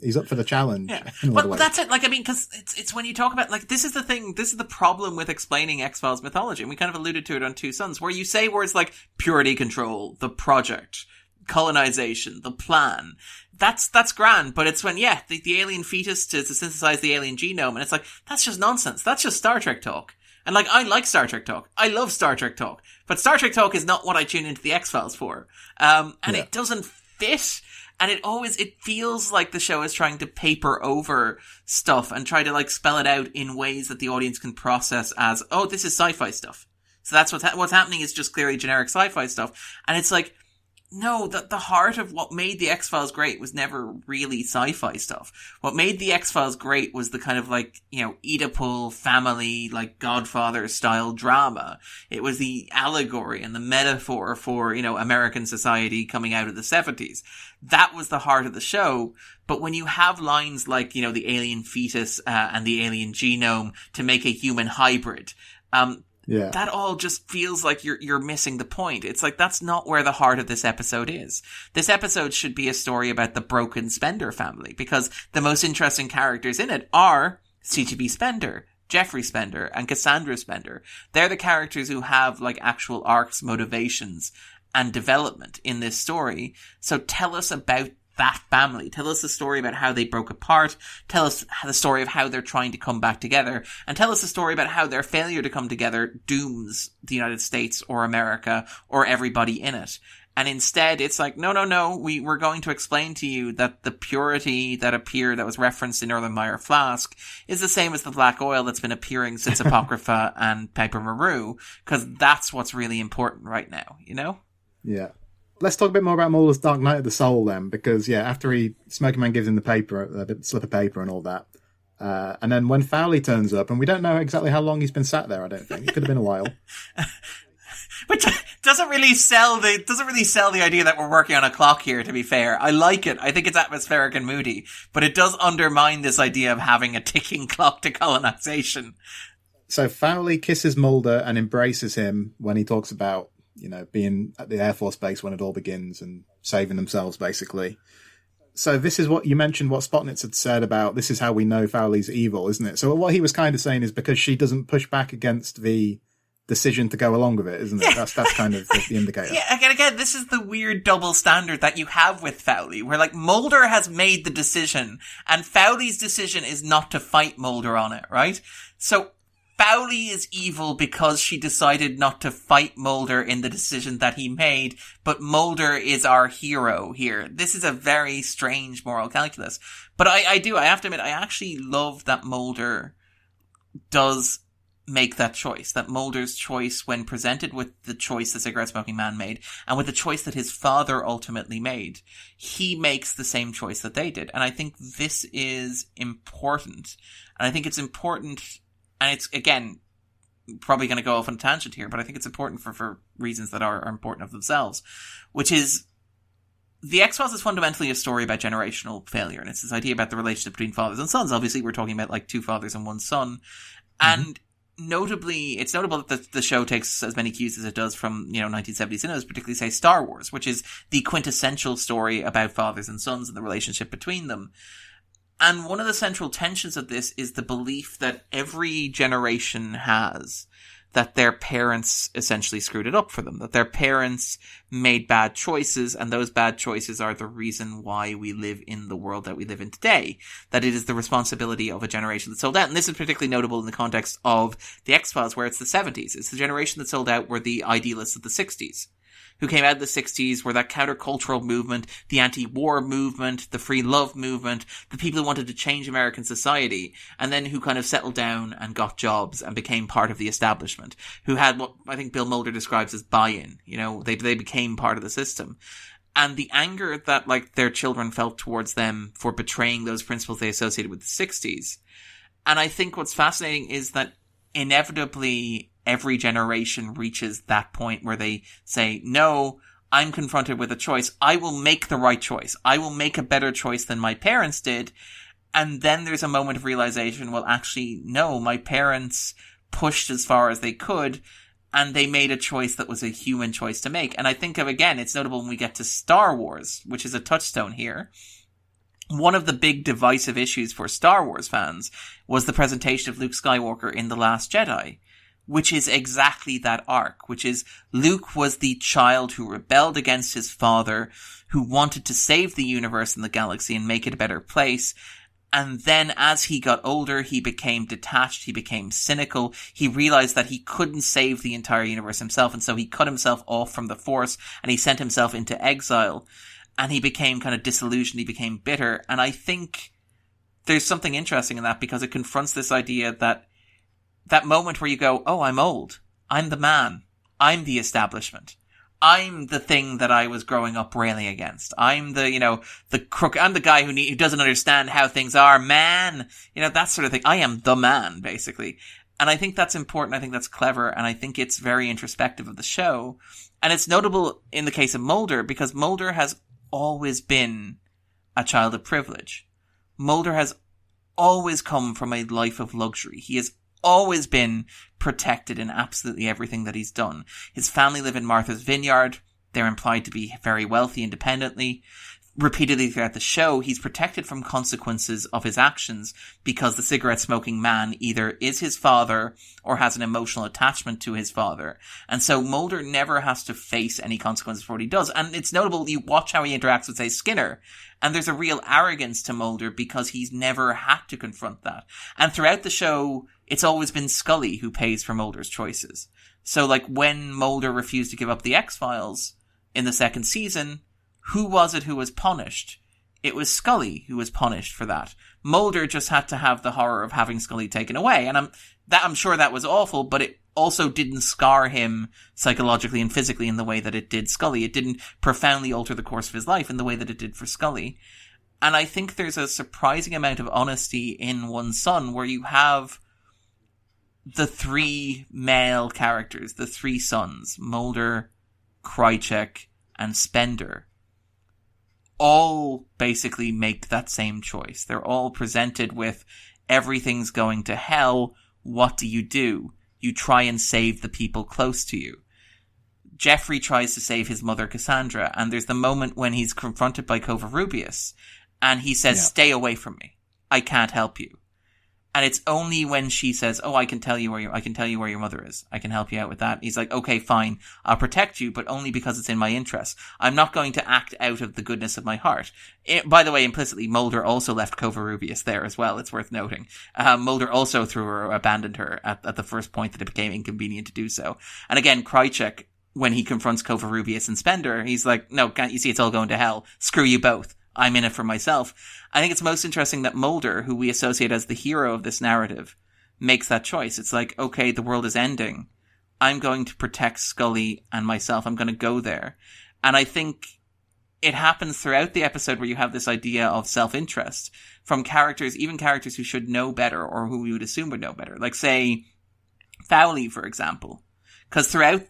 he's up for the challenge. Yeah. Well, that's it. Like, I mean, because it's when you talk about, like, this is the thing, this is the problem with explaining X-Files mythology, and we kind of alluded to it on Two Sons, where you say words like purity control, the project, colonization, the plan. That's grand, but it's when, the alien fetus to synthesize the alien genome, and it's like, that's just nonsense. That's just Star Trek talk. And, like, I like Star Trek talk. I love Star Trek talk. But Star Trek talk is not what I tune into the X-Files for. It doesn't fit. And it feels like the show is trying to paper over stuff and try to, like, spell it out in ways that the audience can process as, oh, this is sci-fi stuff. So that's what's happening is just clearly generic sci-fi stuff. And it's like, no, the heart of what made the X-Files great was never really sci-fi stuff. What made the X-Files great was the kind of, like, Oedipal family, like, Godfather-style drama. It was the allegory and the metaphor for, American society coming out of the 70s. That was the heart of the show. But when you have lines like, the alien fetus and the alien genome to make a human hybrid, that all just feels like you're missing the point. It's like, that's not where the heart of this episode is. This episode should be a story about the broken Spender family, because the most interesting characters in it are C.G.B. Spender, Jeffrey Spender, and Cassandra Spender. They're the characters who have, like, actual arcs, motivations, and development in this story. So tell us about that family. Tell us the story about how they broke apart. Tell us the story of how they're trying to come back together. And tell us the story about how their failure to come together dooms the United States or America or everybody in it. And instead, it's like, no, we're going to explain to you that the purity that was referenced in Erlenmeyer Flask is the same as the black oil that's been appearing since Apocrypha and Paper Maru, because that's what's really important right now, Yeah. Let's talk a bit more about Mulder's Dark Night of the Soul then, because, after Smoking Man gives him the paper, the slip of paper and all that, and then when Foley turns up, and we don't know exactly how long he's been sat there, I don't think. It could have been a while. Which doesn't really sell the idea that we're working on a clock here, to be fair. I like it. I think it's atmospheric and moody, but it does undermine this idea of having a ticking clock to colonization. So Foley kisses Mulder and embraces him when he talks about, being at the Air Force Base when it all begins and saving themselves, basically. So this is what you mentioned, what Spotnitz had said about this is how we know Foley's evil, isn't it? So what he was kind of saying is because she doesn't push back against the decision to go along with it, isn't it? Yeah. That's kind of the indicator. Yeah, again, this is the weird double standard that you have with Foley, where, like, Mulder has made the decision, and Foley's decision is not to fight Mulder on it, right? So Foley is evil because she decided not to fight Mulder in the decision that he made, but Mulder is our hero here. This is a very strange moral calculus. But I have to admit, I actually love that Mulder does make that choice. That Mulder's choice, when presented with the choice the cigarette-smoking man made, and with the choice that his father ultimately made, he makes the same choice that they did. And I think this is important. And I think it's important. And it's, again, probably going to go off on a tangent here, but I think it's important for reasons that are important of themselves, which is the X-Files is fundamentally a story about generational failure. And it's this idea about the relationship between fathers and sons. Obviously, we're talking about, like, two fathers and one son. Mm-hmm. And it's notable that the show takes as many cues as it does from, 1970s cinemas, particularly, say, Star Wars, which is the quintessential story about fathers and sons and the relationship between them. And one of the central tensions of this is the belief that every generation has that their parents essentially screwed it up for them, that their parents made bad choices, and those bad choices are the reason why we live in the world that we live in today, that it is the responsibility of a generation that sold out. And this is particularly notable in the context of the X-Files, where it's the 70s. It's the generation that sold out were the idealists of the 60s. Who came out of the 60s were that countercultural movement, the anti-war movement, the free love movement, the people who wanted to change American society, and then who kind of settled down and got jobs and became part of the establishment, who had what I think Bill Mulder describes as buy-in. They became part of the system. And the anger that, like, their children felt towards them for betraying those principles they associated with the 60s. And I think what's fascinating is that inevitably every generation reaches that point where they say, no, I'm confronted with a choice. I will make the right choice. I will make a better choice than my parents did. And then there's a moment of realization, well, actually, no, my parents pushed as far as they could. And they made a choice that was a human choice to make. And I think it's notable when we get to Star Wars, which is a touchstone here. One of the big divisive issues for Star Wars fans was the presentation of Luke Skywalker in The Last Jedi, which is exactly that arc, which is Luke was the child who rebelled against his father, who wanted to save the universe and the galaxy and make it a better place. And then as he got older, he became detached, he became cynical, he realized that he couldn't save the entire universe himself, and so he cut himself off from the Force, and he sent himself into exile, and he became kind of disillusioned, he became bitter, and I think there's something interesting in that, because it confronts this idea that moment where you go, oh, I'm old, I'm the man, I'm the establishment. I'm the thing that I was growing up railing against. I'm the crook. I'm the guy who doesn't understand how things are, man. That sort of thing. I am the man, basically. And I think that's important. I think that's clever. And I think it's very introspective of the show. And it's notable in the case of Mulder, because Mulder has always been a child of privilege. Mulder has always come from a life of luxury. He has always been protected in absolutely everything that he's done. His family live in Martha's Vineyard. They're implied to be very wealthy independently. Repeatedly throughout the show, he's protected from consequences of his actions because the cigarette-smoking man either is his father or has an emotional attachment to his father. And so Mulder never has to face any consequences for what he does. And it's notable, you watch how he interacts with, say, Skinner, and there's a real arrogance to Mulder because he's never had to confront that. And throughout the show, it's always been Scully who pays for Mulder's choices. So, when Mulder refused to give up the X-Files in the second season, who was it who was punished? It was Scully who was punished for that. Mulder just had to have the horror of having Scully taken away. And I'm sure that was awful, but it also didn't scar him psychologically and physically in the way that it did Scully. It didn't profoundly alter the course of his life in the way that it did for Scully. And I think there's a surprising amount of honesty in One Son, where you have the three male characters, the three sons, Mulder, Krycek, and Spender, all basically make that same choice. They're all presented with everything's going to hell. What do? You try and save the people close to you. Jeffrey tries to save his mother Cassandra, and there's the moment when he's confronted by Covarrubias, and he says, stay away from me. I can't help you. And it's only when she says, oh, I can tell you where your mother is. I can help you out with that. He's like, okay, fine. I'll protect you, but only because it's in my interest. I'm not going to act out of the goodness of my heart. By the way, implicitly, Mulder also left Covarrubias there as well. It's worth noting. Mulder also threw her, abandoned her at the first point that it became inconvenient to do so. And again, Krycek, when he confronts Covarrubias and Spender, he's like, no, can't you see it's all going to hell? Screw you both. I'm in it for myself. I think it's most interesting that Mulder, who we associate as the hero of this narrative, makes that choice. It's like, okay, the world is ending. I'm going to protect Scully and myself. I'm going to go there. And I think it happens throughout the episode where you have this idea of self-interest from characters, even characters who should know better or who we would assume would know better. Like, say, Foley, for example. Because throughout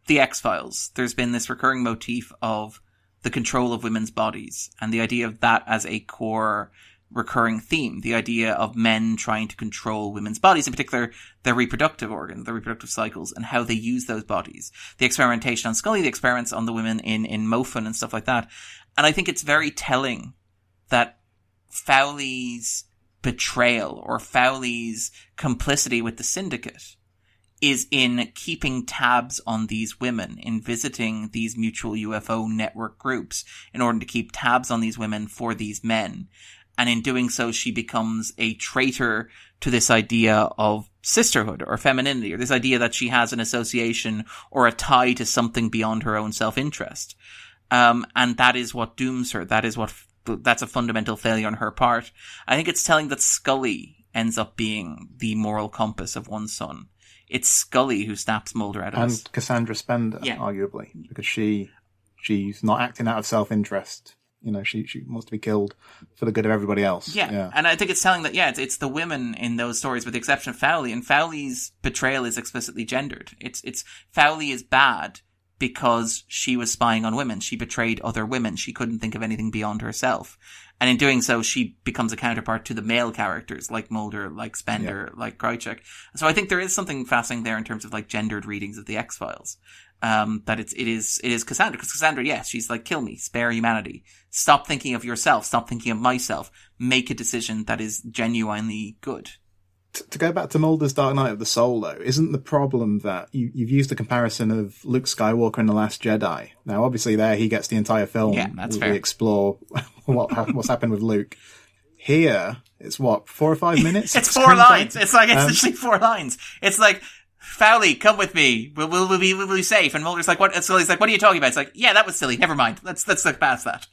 the X-Files, there's been this recurring motif of the control of women's bodies, and the idea of that as a core recurring theme, the idea of men trying to control women's bodies, in particular their reproductive organs, their reproductive cycles, and how they use those bodies. The experimentation on Scully, the experiments on the women in Mofin and stuff like that. And I think it's very telling that Foley's betrayal or Foley's complicity with the syndicate is in keeping tabs on these women, in visiting these mutual UFO network groups in order to keep tabs on these women for these men. And in doing so, she becomes a traitor to this idea of sisterhood or femininity, or this idea that she has an association or a tie to something beyond her own self-interest. And that is what dooms her. That's a fundamental failure on her part. I think it's telling that Scully ends up being the moral compass of One Son. It's Scully who snaps Mulder out of us. And Cassandra Spender, arguably, because she's not acting out of self-interest. She wants to be killed for the good of everybody else. Yeah. And I think it's telling that, it's the women in those stories, with the exception of Foley, and Foley's betrayal is explicitly gendered. It's Foley is bad because she was spying on women. She betrayed other women. She couldn't think of anything beyond herself. And in doing so, she becomes a counterpart to the male characters, like Mulder, like Spender, like Krychek. So I think there is something fascinating there in terms of like gendered readings of the X-Files. That it is Cassandra. Because Cassandra, yes, she's like, kill me, spare humanity. Stop thinking of yourself, stop thinking of myself. Make a decision that is genuinely good. To go back to Mulder's Dark Night of the Soul, though, isn't the problem that you've used the comparison of Luke Skywalker in The Last Jedi? Now, obviously, there he gets the entire film. Yeah, that's fair. We explore what's happened with Luke. Here, it's 4 or 5 minutes? It's 4 lines. It's literally 4 lines. It's like, Fowley, come with me. We'll be safe. And Mulder's like, what? And Scully's like, what are you talking about? It's like, yeah, that was silly. Never mind. Let's look past that.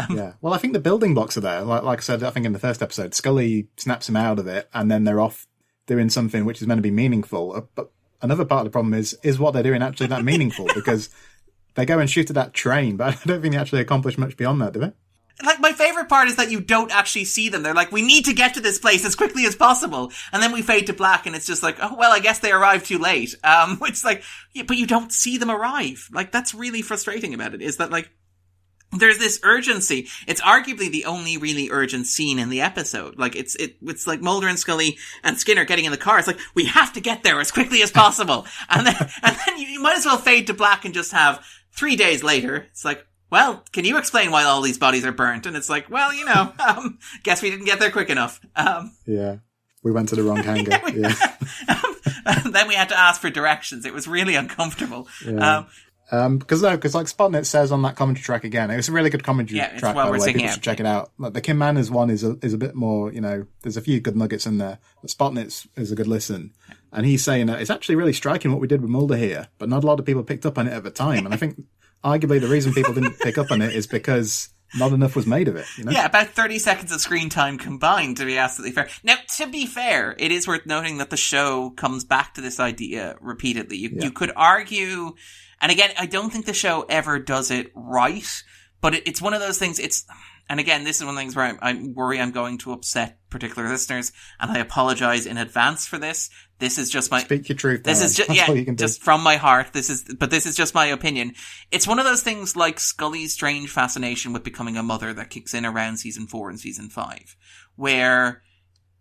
Yeah. Well, I think the building blocks are there. Like I said, I think in the first episode, Scully snaps him out of it, and then they're off doing something which is meant to be meaningful. But another part of the problem is what they're doing actually that meaningful? Because they go and shoot at that train, but I don't think they actually accomplish much beyond that, do they? Like, my favorite part is that you don't actually see them. They're like, we need to get to this place as quickly as possible. And then we fade to black and it's just like, oh, well, I guess they arrived too late. It's like, yeah, but you don't see them arrive. Like, that's really frustrating about it, is that, like, there's this urgency. It's arguably the only really urgent scene in the episode. Like, it's like Mulder and Scully and Skinner getting in the car. It's like, we have to get there as quickly as possible. and then you might as well fade to black and just have 3 days later. It's like, well, can you explain why all these bodies are burnt? And it's like, well, guess we didn't get there quick enough. Yeah. We went to the wrong hangar. Then we had to ask for directions. It was really uncomfortable. Yeah. Because like Spotnet says on that commentary track again, it was a really good commentary track, by the way. People should check it out. Like, the Kim Manners one is a bit more, there's a few good nuggets in there. But Spotnet's is a good listen. And he's saying that it's actually really striking what we did with Mulder here, but not a lot of people picked up on it at the time. And I think arguably the reason people didn't pick up on it is because not enough was made of it. Yeah, about 30 seconds of screen time combined, to be absolutely fair. Now, to be fair, it is worth noting that the show comes back to this idea repeatedly. You could argue, and again, I don't think the show ever does it right, but it's one of those things, and again, this is one of the things where I worry I'm going to upset particular listeners, and I apologize in advance for this. This is just my... Speak your truth. This is just from my heart. This is just my opinion. It's one of those things like Scully's strange fascination with becoming a mother that kicks in around season 4 and season 5, where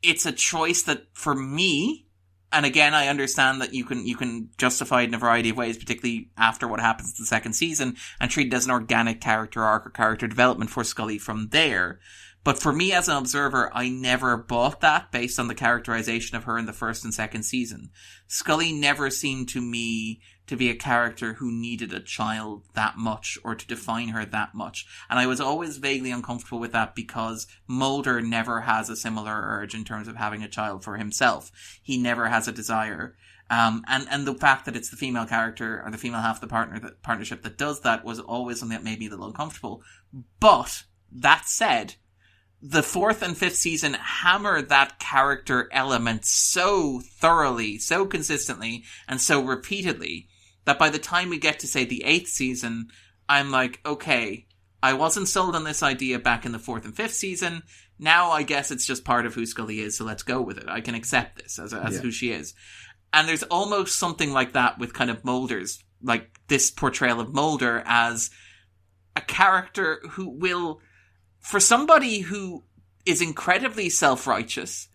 it's a choice that, for me, and again, I understand that you can justify it in a variety of ways, particularly after what happens in the second season, and treat it as an organic character arc or character development for Scully from there. But for me as an observer, I never bought that based on the characterization of her in the first and second season. Scully never seemed to me to be a character who needed a child that much or to define her that much. And I was always vaguely uncomfortable with that because Mulder never has a similar urge in terms of having a child for himself. He never has a desire. And the fact that it's the female character or the female half of the partnership that does that was always something that made me a little uncomfortable. But that said, the 4th and 5th season hammer that character element so thoroughly, so consistently, and so repeatedly that by the time we get to, say, the 8th season, I'm like, okay, I wasn't sold on this idea back in the 4th and 5th season. Now I guess it's just part of who Scully is, so let's go with it. I can accept this as who she is. And there's almost something like that with kind of Mulder's, like this portrayal of Mulder as a character who will... For somebody who is incredibly self-righteous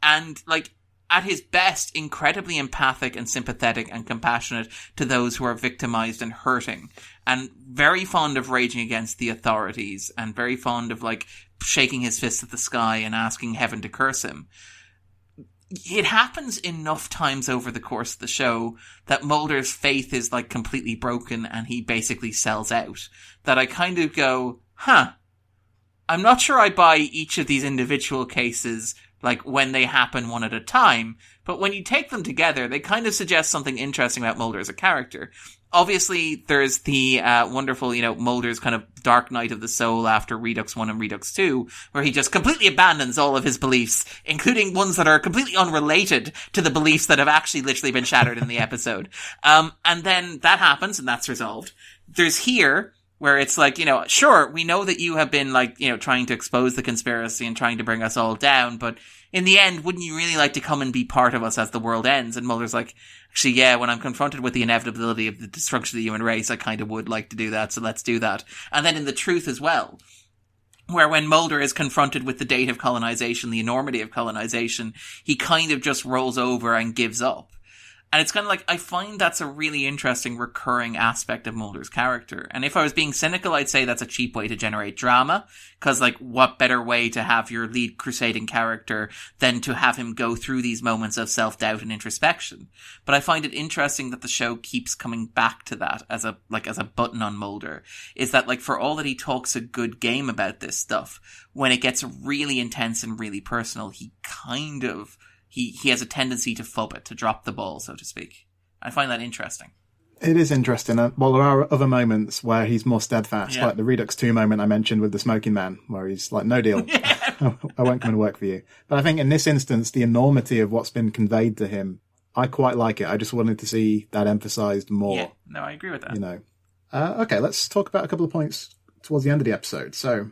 and, like, at his best, incredibly empathic and sympathetic and compassionate to those who are victimized and hurting, and very fond of raging against the authorities and very fond of, like, shaking his fist at the sky and asking heaven to curse him. It happens enough times over the course of the show that Mulder's faith is, like, completely broken and he basically sells out, that I kind of go, I'm not sure I buy each of these individual cases, like, when they happen one at a time, but when you take them together, they kind of suggest something interesting about Mulder as a character. Obviously, there's the wonderful, Mulder's kind of dark night of the soul after Redux 1 and Redux 2, where he just completely abandons all of his beliefs, including ones that are completely unrelated to the beliefs that have actually literally been shattered in the episode. And then that happens, and that's resolved. There's here... where it's like, sure, we know that you have been, like, trying to expose the conspiracy and trying to bring us all down, but in the end, wouldn't you really like to come and be part of us as the world ends? And Mulder's like, actually, yeah, when I'm confronted with the inevitability of the destruction of the human race, I kind of would like to do that, so let's do that. And then in The Truth as well, where when Mulder is confronted with the date of colonization, the enormity of colonization, he kind of just rolls over and gives up. And it's kind of like, I find that's a really interesting recurring aspect of Mulder's character. And if I was being cynical, I'd say that's a cheap way to generate drama. Because, like, what better way to have your lead crusading character than to have him go through these moments of self-doubt and introspection. But I find it interesting that the show keeps coming back to that as a button on Mulder. Is that, like, for all that he talks a good game about this stuff, when it gets really intense and really personal, he kind of... He has a tendency to fub it, to drop the ball, so to speak. I find that interesting. It is interesting. Well, there are other moments where he's more steadfast, like the Redux 2 moment I mentioned with the smoking man, where he's like, no deal. I won't come and work for you. But I think in this instance, the enormity of what's been conveyed to him, I quite like it. I just wanted to see that emphasised more. Yeah, no, I agree with that. You know. Okay, let's talk about a couple of points towards the end of the episode. So...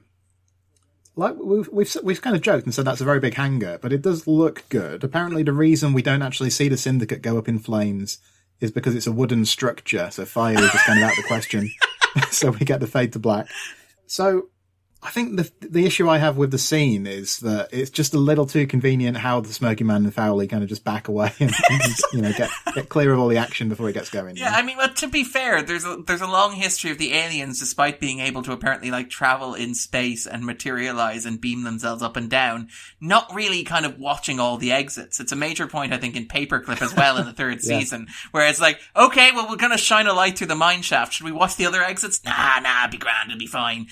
like we've kind of joked and said that's a very big hanger, but it does look good. Apparently, the reason we don't actually see the Syndicate go up in flames is because it's a wooden structure, so fire is just kind of out of the question. So we get the fade to black. So I think the issue I have with the scene is that it's just a little too convenient how the Smoky Man and Foley kind of just back away and you know get clear of all the action before it gets going. Yeah, I mean, well, to be fair, there's a long history of the aliens, despite being able to apparently like travel in space and materialize and beam themselves up and down, not really kind of watching all the exits. It's a major point, I think, in Paperclip as well in the third season, where it's like, okay, well, we're going to shine a light through the mine shaft. Should we watch the other exits? Nah, it'll be grand, it'll be fine.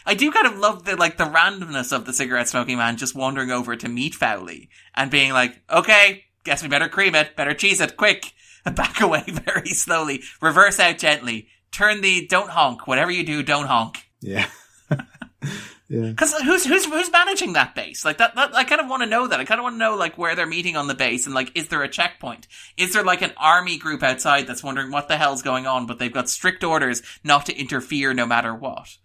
I do kind of love the randomness of the cigarette smoking man just wandering over to meet Foley and being like, okay, guess we better cream it, better cheese it, quick, back away very slowly, reverse out gently, don't honk, whatever you do, don't honk. Yeah. Yeah. Because who's managing that base? Like that, I kind of want to know that. I kind of want to know like where they're meeting on the base and like, is there a checkpoint? Is there like an army group outside that's wondering what the hell's going on, but they've got strict orders not to interfere no matter what?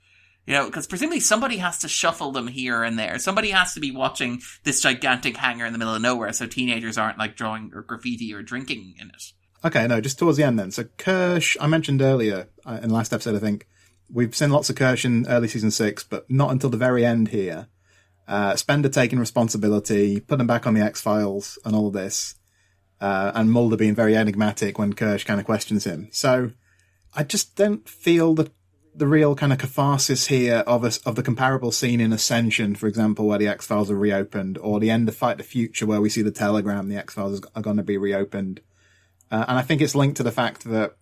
You know, because presumably somebody has to shuffle them here and there. Somebody has to be watching this gigantic hangar in the middle of nowhere so teenagers aren't like drawing or graffiti or drinking in it. Okay, no, just towards the end then. So Kirsch, I mentioned earlier in the last episode, I think, we've seen lots of Kirsch in early season 6, but not until the very end here. Spender taking responsibility, putting back on the X-Files and all this, and Mulder being very enigmatic when Kirsch kind of questions him. So I just don't feel the real kind of catharsis here of the comparable scene in Ascension, for example, where the X-Files are reopened, or the end of Fight the Future, where we see the telegram, the X-Files are going to be reopened. And I think it's linked to the fact that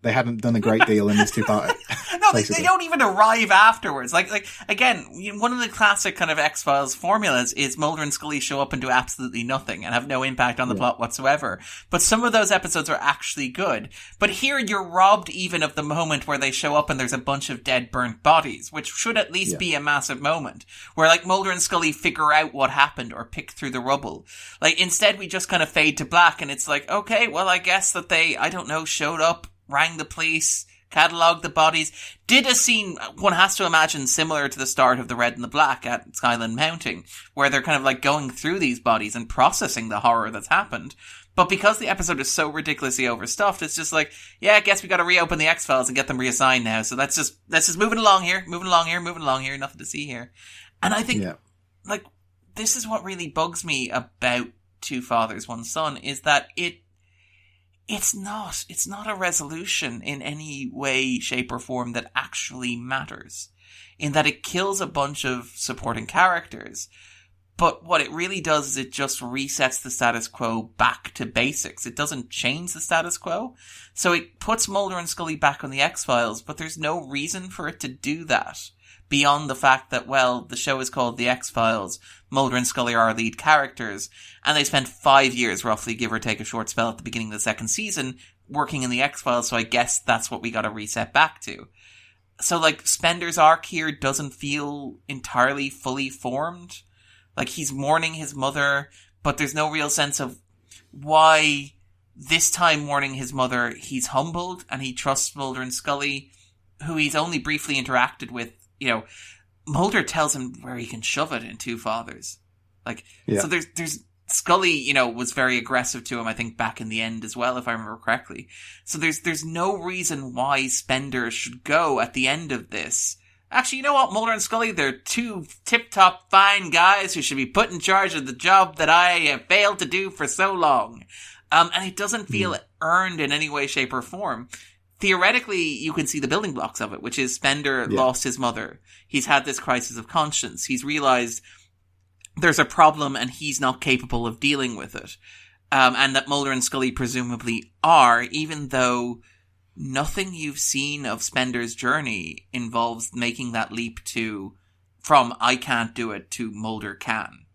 they hadn't done a great deal in this two-parter. No, they don't even arrive afterwards. Like again, one of the classic kind of X-Files formulas is Mulder and Scully show up and do absolutely nothing and have no impact on the plot whatsoever. But some of those episodes are actually good. But here you're robbed even of the moment where they show up and there's a bunch of dead, burnt bodies, which should at least be a massive moment. Where like Mulder and Scully figure out what happened or pick through the rubble. Like instead we just kind of fade to black and it's like, okay, well I guess that they, I don't know, showed up, rang the police, catalogued the bodies, did a scene, one has to imagine, similar to the start of The Red and the Black at Skyland Mounting, where they're kind of like going through these bodies and processing the horror that's happened. But because the episode is so ridiculously overstuffed, it's just like, yeah, I guess we gotta reopen the X-Files and get them reassigned now, so let's just move it along here, nothing to see here. And I think, like, this is what really bugs me about Two Fathers, One Son, is that it's not a resolution in any way, shape, or form that actually matters. In that it kills a bunch of supporting characters. But what it really does is it just resets the status quo back to basics. It doesn't change the status quo. So it puts Mulder and Scully back on the X-Files, but there's no reason for it to do that. Beyond the fact that, well, the show is called The X-Files, Mulder and Scully are our lead characters, and they spent 5 years, roughly, give or take a short spell at the beginning of the second season, working in The X-Files, so I guess that's what we gotta reset back to. So, like, Spender's arc here doesn't feel entirely fully formed. Like, he's mourning his mother, but there's no real sense of why this time mourning his mother, he's humbled, and he trusts Mulder and Scully, who he's only briefly interacted with. You know, Mulder tells him where he can shove it in Two Fathers. Like, so there's Scully, was very aggressive to him, I think, back in the end as well, if I remember correctly. So there's no reason why Spender should go at the end of this. Actually, you know what, Mulder and Scully, they're two tip-top fine guys who should be put in charge of the job that I have failed to do for so long. And it doesn't feel earned in any way, shape, or form. Theoretically, you can see the building blocks of it, which is Spender lost his mother. He's had this crisis of conscience. He's realized there's a problem and he's not capable of dealing with it. And that Mulder and Scully presumably are, even though nothing you've seen of Spender's journey involves making that leap from I can't do it to Mulder can.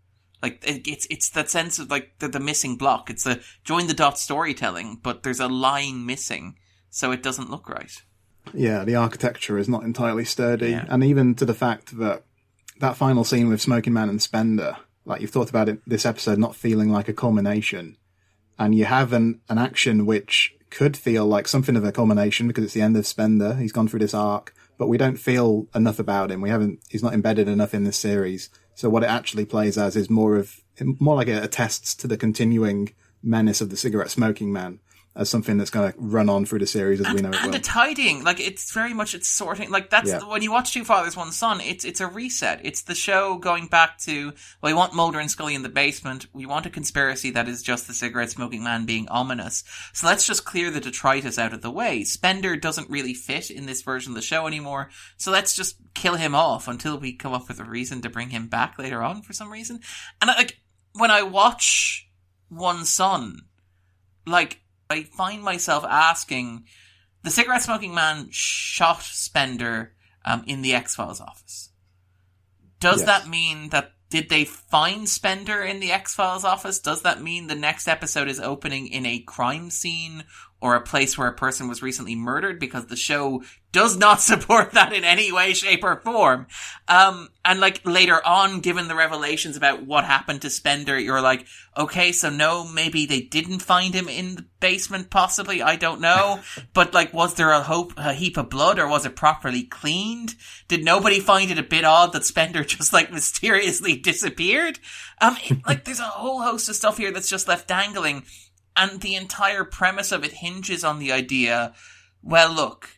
Like, it's that sense of, like, the missing block. It's a join the dot storytelling, but there's a line missing, so it doesn't look right. Yeah, the architecture is not entirely sturdy. Yeah. And even to the fact that final scene with Smoking Man and Spender, like you've talked about it, this episode not feeling like a culmination. And you have an action which could feel like something of a culmination because it's the end of Spender. He's gone through this arc, but we don't feel enough about him. He's not embedded enough in this series. So what it actually plays as is more like it attests to the continuing menace of the cigarette smoking man as something that's going to run on through the series as we know it will. And the tidying, like, it's very much, it's sorting, like, that's, when you watch Two Fathers, One Son, it's a reset. It's the show going back to, well, we want Mulder and Scully in the basement, we want a conspiracy that is just the cigarette smoking man being ominous, so let's just clear the detritus out of the way. Spender doesn't really fit in this version of the show anymore, so let's just kill him off until we come up with a reason to bring him back later on for some reason. And, like, when I watch One Son, like, I find myself asking, the cigarette smoking man shot Spender in the X-Files office. Does that mean that, did they find Spender in the X-Files office? Does that mean the next episode is opening in a crime scene or a place where a person was recently murdered? Because the show does not support that in any way, shape, or form. And like later on, given the revelations about what happened to Spender, you're like, okay, so no, maybe they didn't find him in the basement, possibly, I don't know. But like, was there a heap of blood, or was it properly cleaned? Did nobody find it a bit odd that Spender just like mysteriously disappeared? Like, there's a whole host of stuff here that's just left dangling. And the entire premise of it hinges on the idea, well, look,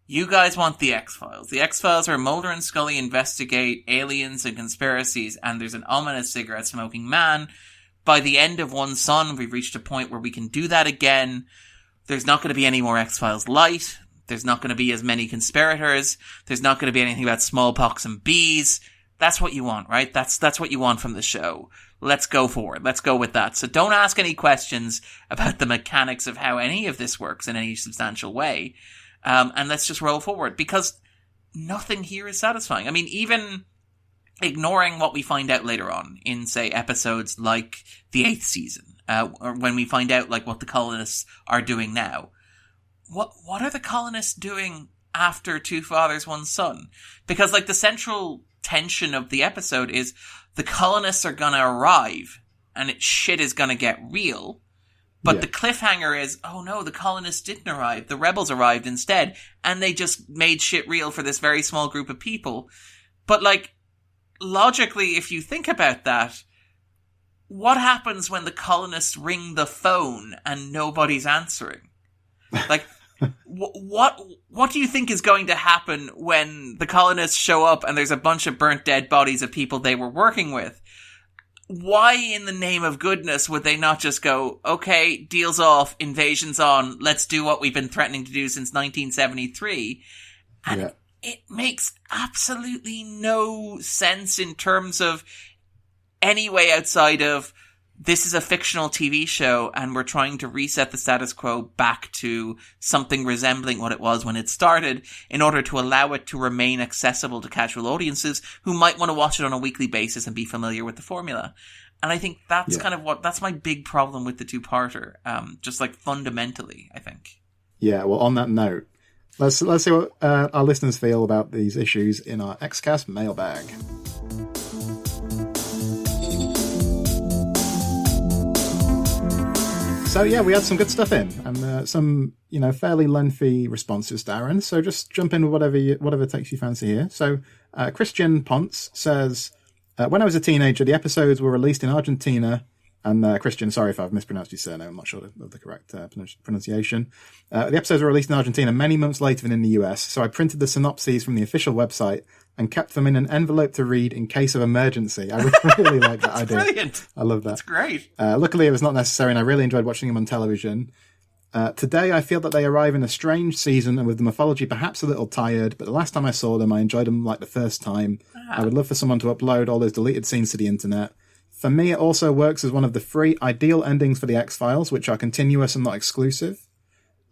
you guys want the X-Files. The X-Files are Mulder and Scully investigate aliens and conspiracies, and there's an ominous cigarette-smoking man. By the end of One Son, we've reached a point where we can do that again. There's not going to be any more X-Files light. There's not going to be as many conspirators. There's not going to be anything about smallpox and bees. That's what you want, right? That's what you want from the show. Let's go forward. Let's go with that. So don't ask any questions about the mechanics of how any of this works in any substantial way. And let's just roll forward, because nothing here is satisfying. I mean, even ignoring what we find out later on in, say, episodes like the 8th season, or when we find out, like, what the colonists are doing now. What are the colonists doing after Two Fathers, One Son? Because, like, the central tension of the episode is the colonists are gonna arrive and shit is gonna get real. But the cliffhanger is, oh no, the colonists didn't arrive. The rebels arrived instead. And they just made shit real for this very small group of people. But, like, logically, if you think about that, what happens when the colonists ring the phone and nobody's answering? Like, what do you think is going to happen when the colonists show up and there's a bunch of burnt dead bodies of people they were working with? Why in the name of goodness would they not just go, okay, deal's off, invasion's on, let's do what we've been threatening to do since 1973? And it makes absolutely no sense in terms of any way outside of, this is a fictional TV show and we're trying to reset the status quo back to something resembling what it was when it started in order to allow it to remain accessible to casual audiences who might want to watch it on a weekly basis and be familiar with the formula. And I think that's kind of that's my big problem with the two-parter. Just like fundamentally, I think. Yeah, well, on that note, let's see what our listeners feel about these issues in our XCast mailbag. So yeah, we had some good stuff in, and some, fairly lengthy responses, Darren. So just jump in with whatever takes you fancy here. So Christian Ponce says, when I was a teenager, the episodes were released in Argentina And Christian, sorry if I've mispronounced your surname. I'm not sure of the correct pronunciation. The episodes were released in Argentina many months later than in the US, so I printed the synopses from the official website and kept them in an envelope to read in case of emergency. I really like that idea. Brilliant. I love that. That's great. Luckily, it was not necessary, and I really enjoyed watching them on television. Today, I feel that they arrive in a strange season and with the mythology perhaps a little tired, but the last time I saw them, I enjoyed them like the first time. I would love for someone to upload all those deleted scenes to the internet. For me, it also works as one of the 3 ideal endings for the X-Files, which are continuous and not exclusive.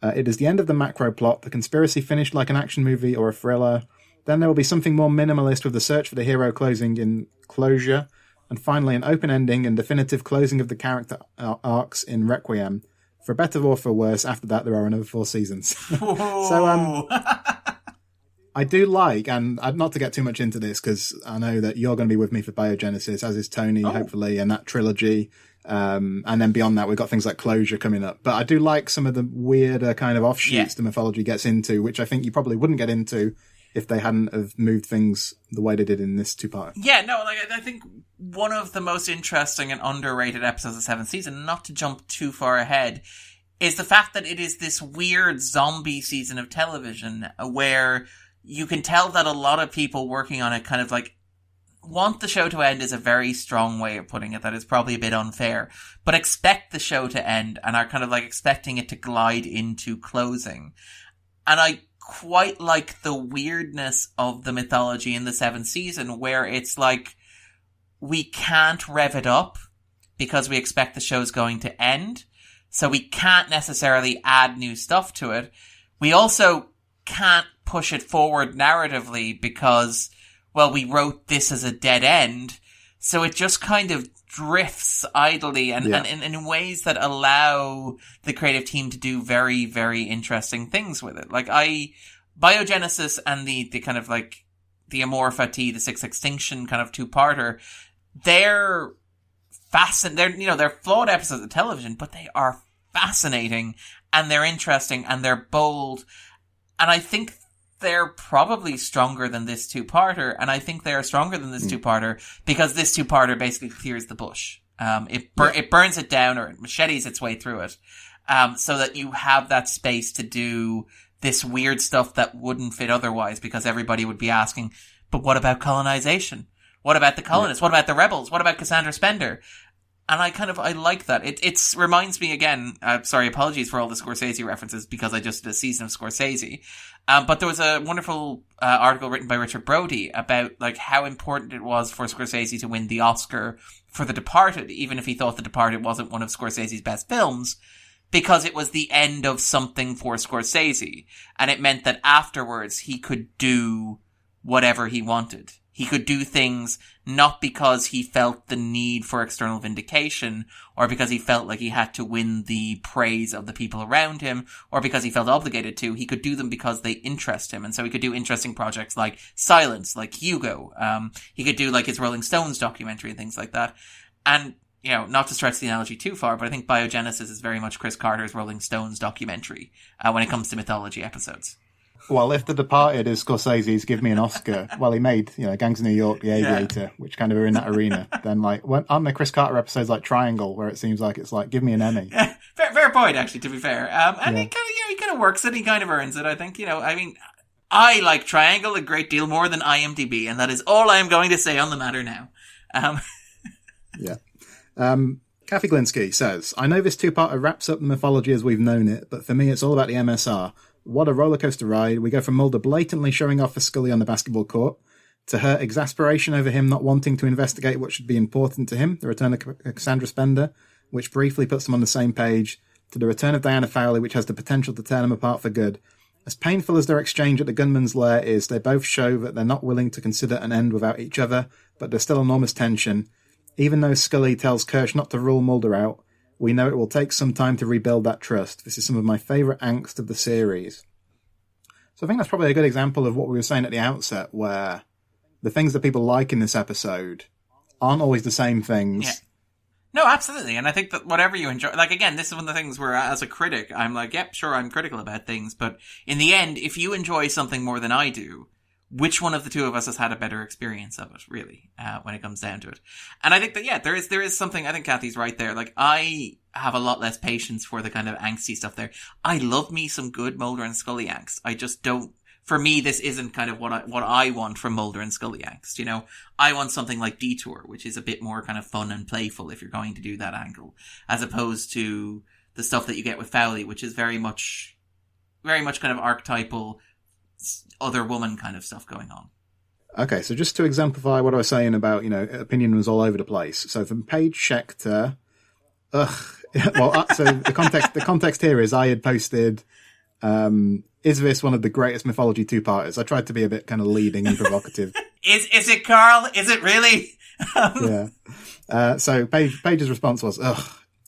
It is the end of the macro plot, the conspiracy finished like an action movie or a thriller. Then there will be something more minimalist with the search for the hero closing in closure. And finally, an open ending and definitive closing of the character arcs in Requiem. For better or for worse, after that there are another 4 seasons. So, I do like, and not to get too much into this, because I know that you're going to be with me for Biogenesis, as is Tony, hopefully, and that trilogy. And then beyond that, we've got things like Closure coming up. But I do like some of the weirder kind of offshoots the mythology gets into, which I think you probably wouldn't get into if they hadn't have moved things the way they did in this 2-part. Yeah, no, like I think one of the most interesting and underrated episodes of the 7th season, not to jump too far ahead, is the fact that it is this weird zombie season of television where you can tell that a lot of people working on it kind of like want the show to end is a very strong way of putting it. That is probably a bit unfair, but expect the show to end and are kind of like expecting it to glide into closing. And I quite like the weirdness of the mythology in the 7th season where it's like we can't rev it up because we expect the show's going to end. So we can't necessarily add new stuff to it. We also can't push it forward narratively because, well, we wrote this as a dead end. So it just kind of drifts idly and in ways that allow the creative team to do very, very interesting things with it. Like Biogenesis and the kind of like the Amorpha T, the Sixth Extinction kind of 2-parter, they're flawed episodes of television, but they are fascinating and they're interesting and they're bold. And I think they're probably stronger than this 2-parter. And I think they're stronger than this 2-parter because this 2-parter basically clears the bush. It burns it down or it machetes its way through it. So that you have that space to do this weird stuff that wouldn't fit otherwise because everybody would be asking, but what about colonization? What about the colonists? What about the rebels? What about Cassandra Spender? And I like that. It reminds me again, apologies for all the Scorsese references because I just did a season of Scorsese. But there was a wonderful article written by Richard Brody about like how important it was for Scorsese to win the Oscar for The Departed, even if he thought The Departed wasn't one of Scorsese's best films, because it was the end of something for Scorsese. And it meant that afterwards he could do whatever he wanted. He could do things not because he felt the need for external vindication or because he felt like he had to win the praise of the people around him or because he felt obligated to. He could do them because they interest him. And so he could do interesting projects like Silence, like Hugo. He could do like his Rolling Stones documentary and things like that. And, you know, not to stretch the analogy too far, but I think Biogenesis is very much Chris Carter's Rolling Stones documentary when it comes to mythology episodes. Well, if The Departed is Scorsese's Give Me an Oscar, well, he made, Gangs of New York, The Aviator, which kind of are in that arena, then, aren't there Chris Carter episodes like Triangle, where it seems like it's like, give me an Emmy? Yeah, fair point, actually, to be fair. And he kind of works it, he kind of earns it, I think. I like Triangle a great deal more than IMDb, and that is all I am going to say on the matter now. Cathy Glinski says, I know this 2-parter wraps up the mythology as we've known it, but for me it's all about the MSR. What a rollercoaster ride. We go from Mulder blatantly showing off for Scully on the basketball court, to her exasperation over him not wanting to investigate what should be important to him, the return of Cassandra Spender, which briefly puts them on the same page, to the return of Diana Fowley, which has the potential to tear them apart for good. As painful as their exchange at the gunman's lair is, they both show that they're not willing to consider an end without each other, but there's still enormous tension. Even though Scully tells Kirsch not to rule Mulder out, we know it will take some time to rebuild that trust. This is some of my favourite angst of the series. So I think that's probably a good example of what we were saying at the outset, where the things that people like in this episode aren't always the same things. Yeah. No, absolutely. And I think that whatever you enjoy, like, again, this is one of the things where as a critic, I'm like, yep, sure, I'm critical about things. But in the end, if you enjoy something more than I do, which one of the two of us has had a better experience of it, really, when it comes down to it. And I think that, yeah, there is something, I think Cathy's right there. Like, I have a lot less patience for the kind of angsty stuff there. I love me some good Mulder and Scully angst. I just don't, for me, this isn't kind of what I want from Mulder and Scully angst, you know? I want something like Detour, which is a bit more kind of fun and playful if you're going to do that angle, as opposed to the stuff that you get with Foley, which is very much kind of archetypal, other woman kind of stuff going on. Okay, so just to exemplify what I was saying about, you know, opinion was all over the place. So from Paige Schechter, so the context here is I had posted, is this one of the greatest mythology two-parters? I tried to be a bit kind of leading and provocative. Is it, Carl? Is it really? Yeah. So Paige's response was,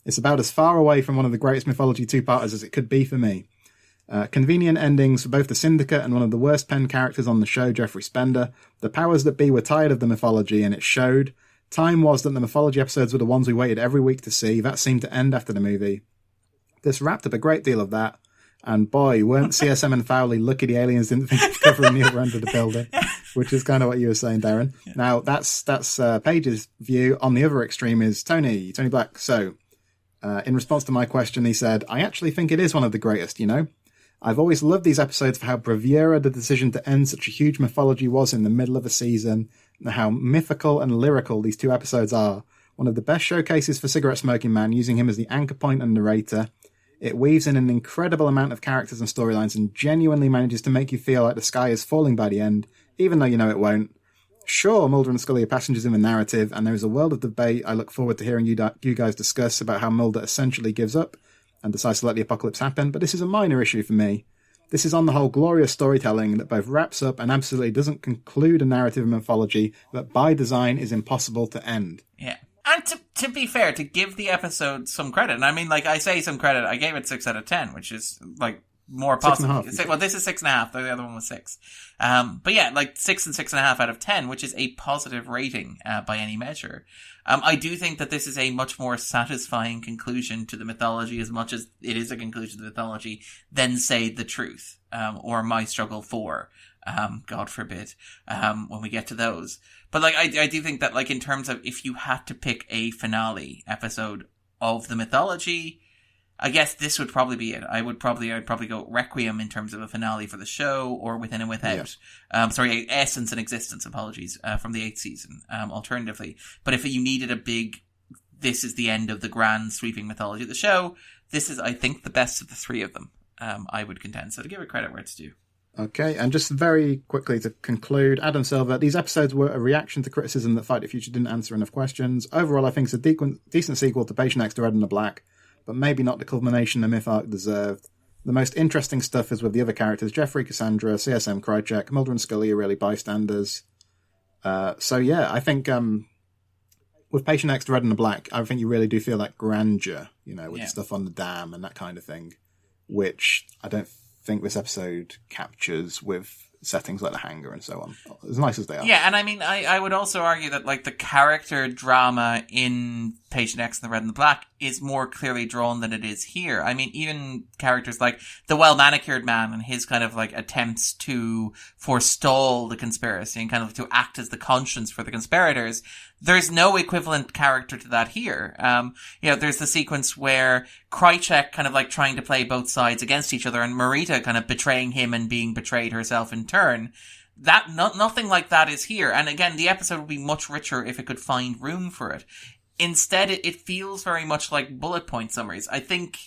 it's about as far away from one of the greatest mythology two-parters as it could be for me. Convenient endings for both the Syndicate and one of the worst penned characters on the show, Jeffrey Spender. The powers that be were tired of the mythology, and it showed. Time was that the mythology episodes were the ones we waited every week to see. That seemed to end after the movie. This wrapped up a great deal of that, and boy, weren't CSM and Foley lucky the aliens didn't think of covering the other end of the building, which is kind of what you were saying, Darren. Yeah. Now, that's Paige's view. On the other extreme is Tony Black. So, in response to my question, he said, I actually think it is one of the greatest, you know? I've always loved these episodes for how bravura the decision to end such a huge mythology was in the middle of a season, and how mythical and lyrical these two episodes are. One of the best showcases for Cigarette Smoking Man, using him as the anchor point and narrator. It weaves in an incredible amount of characters and storylines and genuinely manages to make you feel like the sky is falling by the end, even though you know it won't. Sure, Mulder and Scully are passengers in the narrative, and there is a world of debate I look forward to hearing you guys discuss about how Mulder essentially gives up and decides to let the apocalypse happen, but this is a minor issue for me. This is on the whole glorious storytelling that both wraps up and absolutely doesn't conclude a narrative of mythology that by design is impossible to end. Yeah. And to be fair, to give the episode some credit, and I mean, like, I say some credit, I gave it 6 out of 10, which is, like, more possible. Well, this is 6.5, the other one was 6. But yeah, like 6 and 6.5 out of 10, which is a positive rating, by any measure. I do think that this is a much more satisfying conclusion to the mythology, as much as it is a conclusion to the mythology, than, say, The Truth, or My Struggle For, God forbid, when we get to those. But, like, I do think that, like, in terms of if you had to pick a finale episode of the mythology, I guess this would probably be it. I'd probably go Requiem in terms of a finale for the show, or Within and Without. Yeah. Essence and Existence, apologies, from the 8th season, alternatively. But if you needed a big, this is the end of the grand sweeping mythology of the show, this is, I think, the best of the three of them, I would contend. So to give it credit where it's due. Okay, and just very quickly to conclude, Adam Silva, these episodes were a reaction to criticism that Fight the Future didn't answer enough questions. Overall, I think it's a decent sequel to Patient X, The Red and the Black, but maybe not the culmination the myth arc deserved. The most interesting stuff is with the other characters, Jeffrey, Cassandra, CSM, Krychek, Mulder and Scully are really bystanders. So yeah, I think with Patient X, The Red and the Black, I think you really do feel that grandeur, you know, with the stuff on the dam and that kind of thing, which I don't think this episode captures with settings like the hangar and so on, as nice as they are. Yeah, and I mean, I would also argue that, like, the character drama in Patient X and The Red and the Black is more clearly drawn than it is here. I mean, even characters like the well-manicured man and his kind of, like, attempts to forestall the conspiracy and kind of to act as the conscience for the conspirators, there's no equivalent character to that here. You know, there's the sequence where Krychek kind of, like, trying to play both sides against each other, and Marita kind of betraying him and being betrayed herself in turn. Nothing like that is here. And again, the episode would be much richer if it could find room for it. Instead, it feels very much like bullet point summaries. I think,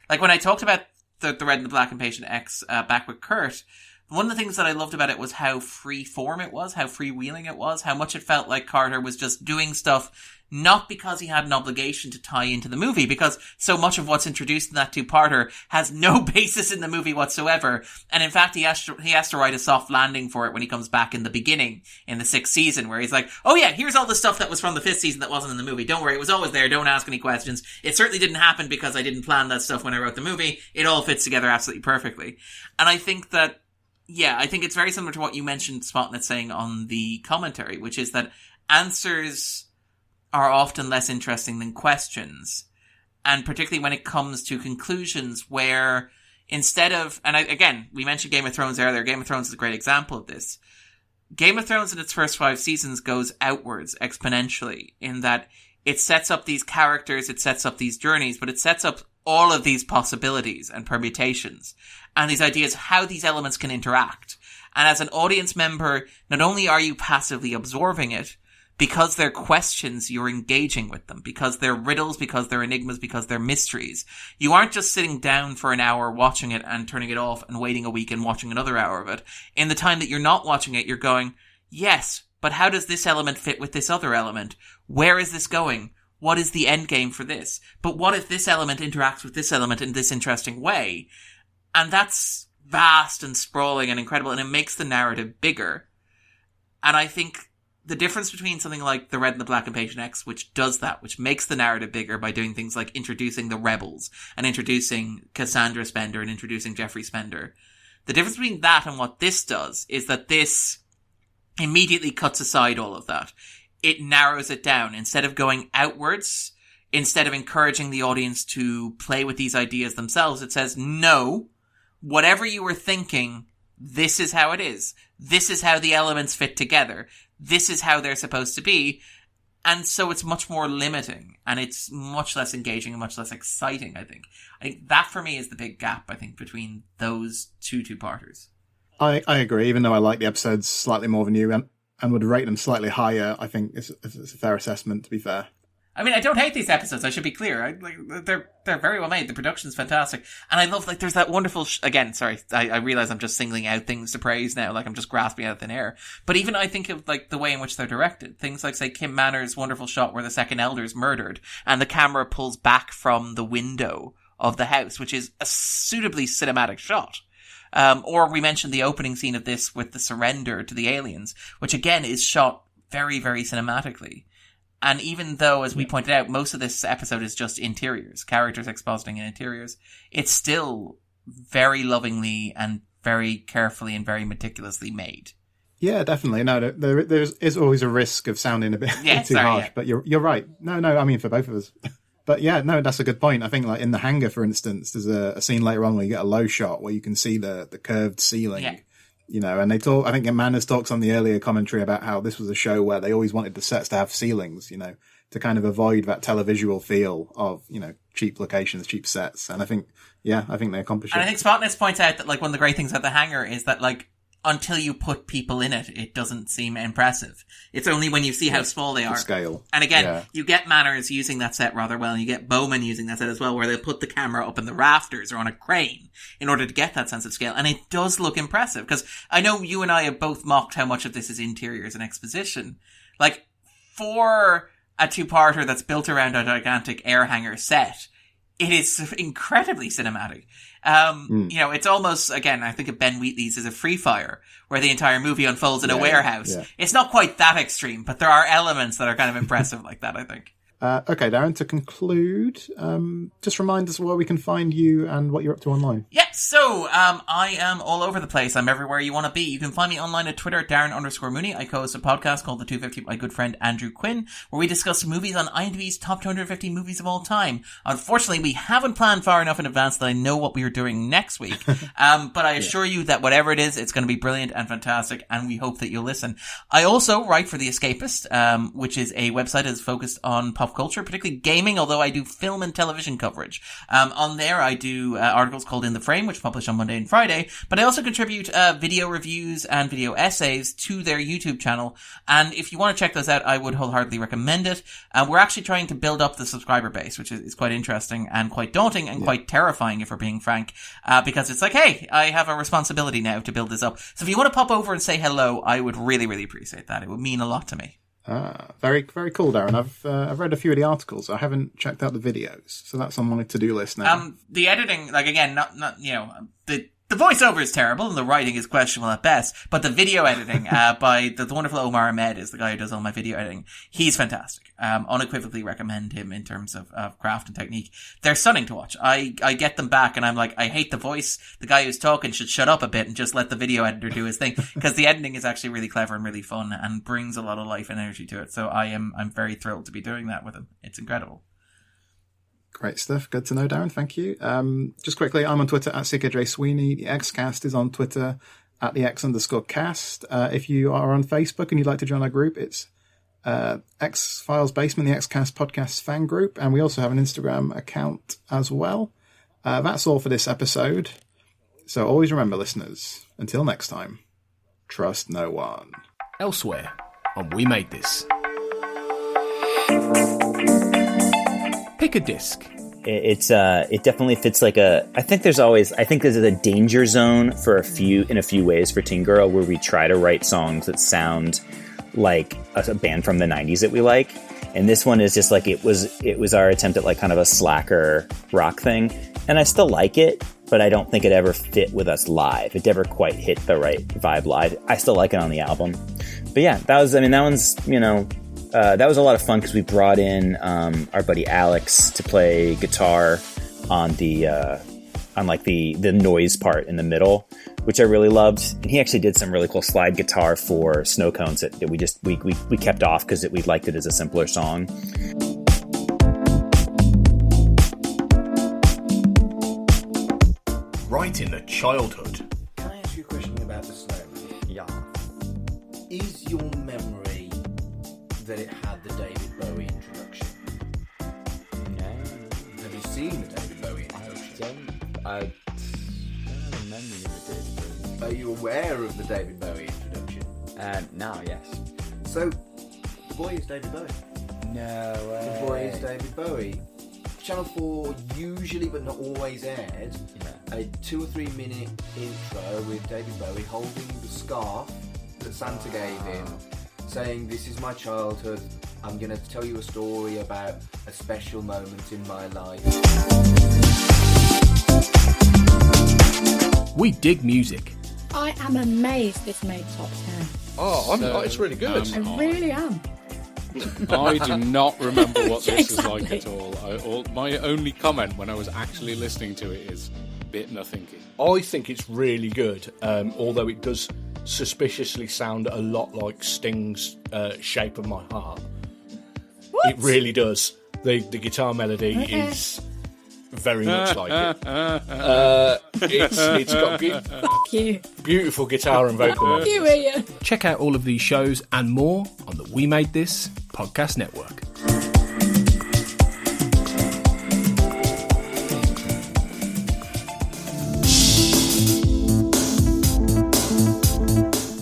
like, when I talked about the Red and the Black and Patient X back with Kurt, one of the things that I loved about it was how free form it was, how freewheeling it was, how much it felt like Carter was just doing stuff not because he had an obligation to tie into the movie, because so much of what's introduced in that two-parter has no basis in the movie whatsoever. And in fact, he has to write a soft landing for it when he comes back in the beginning, in the 6th season, where he's like, oh yeah, here's all the stuff that was from the 5th season that wasn't in the movie. Don't worry, it was always there. Don't ask any questions. It certainly didn't happen because I didn't plan that stuff when I wrote the movie. It all fits together absolutely perfectly. And I think that, yeah, I think it's very similar to what you mentioned, Spotnet, saying on the commentary, which is that answers are often less interesting than questions. And particularly when it comes to conclusions where instead of, and again, we mentioned Game of Thrones earlier, Game of Thrones is a great example of this. Game of Thrones in its first 5 seasons goes outwards exponentially in that it sets up these characters, it sets up these journeys, but it sets up all of these possibilities and permutations and these ideas how these elements can interact. And as an audience member, not only are you passively absorbing it, because they're questions, you're engaging with them. Because they're riddles, because they're enigmas, because they're mysteries. You aren't just sitting down for an hour watching it and turning it off and waiting a week and watching another hour of it. In the time that you're not watching it, you're going, yes, but how does this element fit with this other element? Where is this going? What is the end game for this? But what if this element interacts with this element in this interesting way? And that's vast and sprawling and incredible, and it makes the narrative bigger. And I think the difference between something like The Red and the Black and Patient X, which does that, which makes the narrative bigger by doing things like introducing the rebels and introducing Cassandra Spender and introducing Jeffrey Spender. The difference between that and what this does is that this immediately cuts aside all of that. It narrows it down. Instead of going outwards, instead of encouraging the audience to play with these ideas themselves, it says, no, whatever you were thinking, this is how it is. This is how the elements fit together. This is how they're supposed to be. And so it's much more limiting and it's much less engaging and much less exciting, I think. I think that for me is the big gap, I think, between those two-parters. I agree, even though I like the episodes slightly more than you and would rate them slightly higher. I think it's a fair assessment, to be fair. I mean, I don't hate these episodes, I should be clear. They're very well made. The production's fantastic. And I love, there's that wonderful... Again, sorry, I realize I'm just singling out things to praise now, I'm just grasping out of thin air. But even I think of, the way in which they're directed. Things like, say, Kim Manner's wonderful shot where the second elder's murdered, and the camera pulls back from the window of the house, which is a suitably cinematic shot. Or we mentioned the opening scene of this with the surrender to the aliens, which again is shot very, very cinematically. And even though, as we pointed out, most of this episode is just interiors, characters expositing in interiors, it's still very lovingly and very carefully and very meticulously made. Yeah, definitely. No, there is always a risk of sounding a bit too harsh, but you're right. No, I mean, for both of us. But yeah, no, that's a good point. I think in the hangar, for instance, there's a scene later on where you get a low shot where you can see the curved ceiling. Yeah. And they talk, I think Manners talks on the earlier commentary about how this was a show where they always wanted the sets to have ceilings, to kind of avoid that televisual feel of, cheap locations, cheap sets. And I think they accomplish it. And I think Spotness points out that, one of the great things about the hangar is that, until you put people in it, it doesn't seem impressive. It's only when you see how small they are. Scale. And again, you get Manners using that set rather well, and you get Bowman using that set as well, where they'll put the camera up in the rafters or on a crane in order to get that sense of scale. And it does look impressive, because I know you and I have both mocked how much of this is interiors and exposition. For a two-parter that's built around a gigantic air hangar set, it is incredibly cinematic. It's almost, again, I think of Ben Wheatley's as a Free Fire, where the entire movie unfolds in a warehouse. Yeah. It's not quite that extreme, but there are elements that are kind of impressive like that, I think. Okay, Darren, to conclude, just remind us where we can find you and what you're up to online. Yeah, so I am all over the place. I'm everywhere you want to be. You can find me online at Twitter, Darren_Mooney. I co-host a podcast called The 250 with my good friend Andrew Quinn, where we discuss movies on IMDb's top 250 movies of all time. Unfortunately, we haven't planned far enough in advance that I know what we are doing next week. But I assure you that whatever it is, it's going to be brilliant and fantastic, and we hope that you'll listen. I also write for The Escapist, which is a website that is focused on pop culture, particularly gaming, although I do film and television coverage. On there, I do articles called In the Frame, which publish on Monday and Friday, but I also contribute video reviews and video essays to their YouTube channel, and if you want to check those out, I would wholeheartedly recommend it. We're actually trying to build up the subscriber base, which is quite interesting and quite daunting and quite terrifying, if we're being frank, because it's hey, I have a responsibility now to build this up. So if you want to pop over and say hello, I would really, really appreciate that. It would mean a lot to me. Very, very cool, Darren. I've read a few of the articles. I haven't checked out the videos, so that's on my to-do list now. The editing, again, not the voiceover is terrible and the writing is questionable at best, but the video editing by the wonderful Omar Ahmed is the guy who does all my video editing. He's fantastic. Unequivocally recommend him in terms of craft and technique. They're stunning to watch. I get them back and I'm I hate the voice. The guy who's talking should shut up a bit and just let the video editor do his thing, because the editing is actually really clever and really fun and brings a lot of life and energy to it. So I'm very thrilled to be doing that with him. It's incredible. Great stuff. Good to know, Darren. Thank you. Just quickly, I'm on Twitter at CKJ Sweeney. The Xcast is on Twitter at the X_cast. If you are on Facebook and you'd like to join our group, it's X-Files Basement, the Xcast podcast fan group. And we also have an Instagram account as well. That's all for this episode. So always remember, listeners, until next time, trust no one. Elsewhere on We Made This. Pick a disc. It definitely fits like I think there's a danger zone in a few ways for Teen Girl, where we try to write songs that sound like a band from the 90s that we like. And this one is just like, it was our attempt at like kind of a slacker rock thing. And I still like it, but I don't think it ever fit with us live. It never quite hit the right vibe live. I still like it on the album. But yeah, that was a lot of fun because we brought in our buddy Alex to play guitar on the noise part in the middle, which I really loved. And he actually did some really cool slide guitar for Snow Cones that we kept off because we liked it as a simpler song. Right in the childhood. Can I ask you a question about the Snowman? Yeah. Is your memory that it had the David Bowie introduction? No. Have you seen the David Bowie introduction? I don't remember the David Bowie. Are you aware of the David Bowie introduction? Now, yes. So, the boy is David Bowie. No way. The boy is David Bowie. Channel 4 usually, but not always, aired a 2 or 3 minute intro with David Bowie holding the scarf that Santa gave him, saying, "This is my childhood. I'm going to tell you a story about a special moment in my life." We dig music. I am amazed this made top 10. Oh, it's really good. I really am. I do not remember what this is like Exactly. at all. My only comment when I was actually listening to it is bit nothingy. I think it's really good, although it does suspiciously sound a lot like Sting's Shape of My Heart. What? It really does. The guitar melody is very much like it. It's got Fuck you. beautiful guitar and vocal. Fuck you, Ian. Check out all of these shows and more on the We Made This podcast network.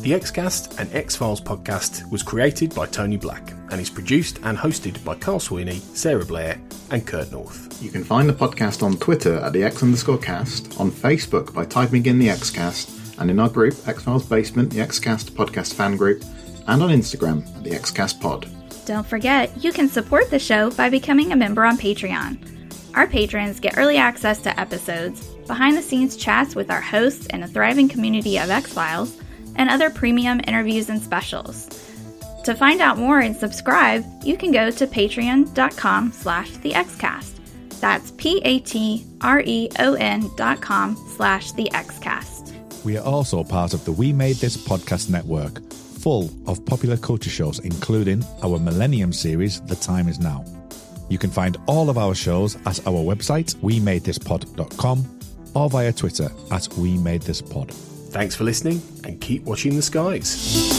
The Xcast and X-Files podcast was created by Tony Black and is produced and hosted by Carl Sweeney, Sarah Blair and Kurt North. You can find the podcast on Twitter at the X_cast, on Facebook by typing in the Xcast, and in our group, X-Files Basement, the Xcast podcast fan group, and on Instagram at the Xcast pod. Don't forget, you can support the show by becoming a member on Patreon. Our patrons get early access to episodes, behind-the-scenes chats with our hosts and a thriving community of X-Files, and other premium interviews and specials. To find out more and subscribe, you can go to patreon.com/thexcast. That's patreon.com/thexcast. We are also part of the We Made This podcast network, full of popular culture shows, including our Millennium series, The Time Is Now. You can find all of our shows at our website, wemadethispod.com, or via Twitter at wemadethispod. Thanks for listening and keep watching the skies.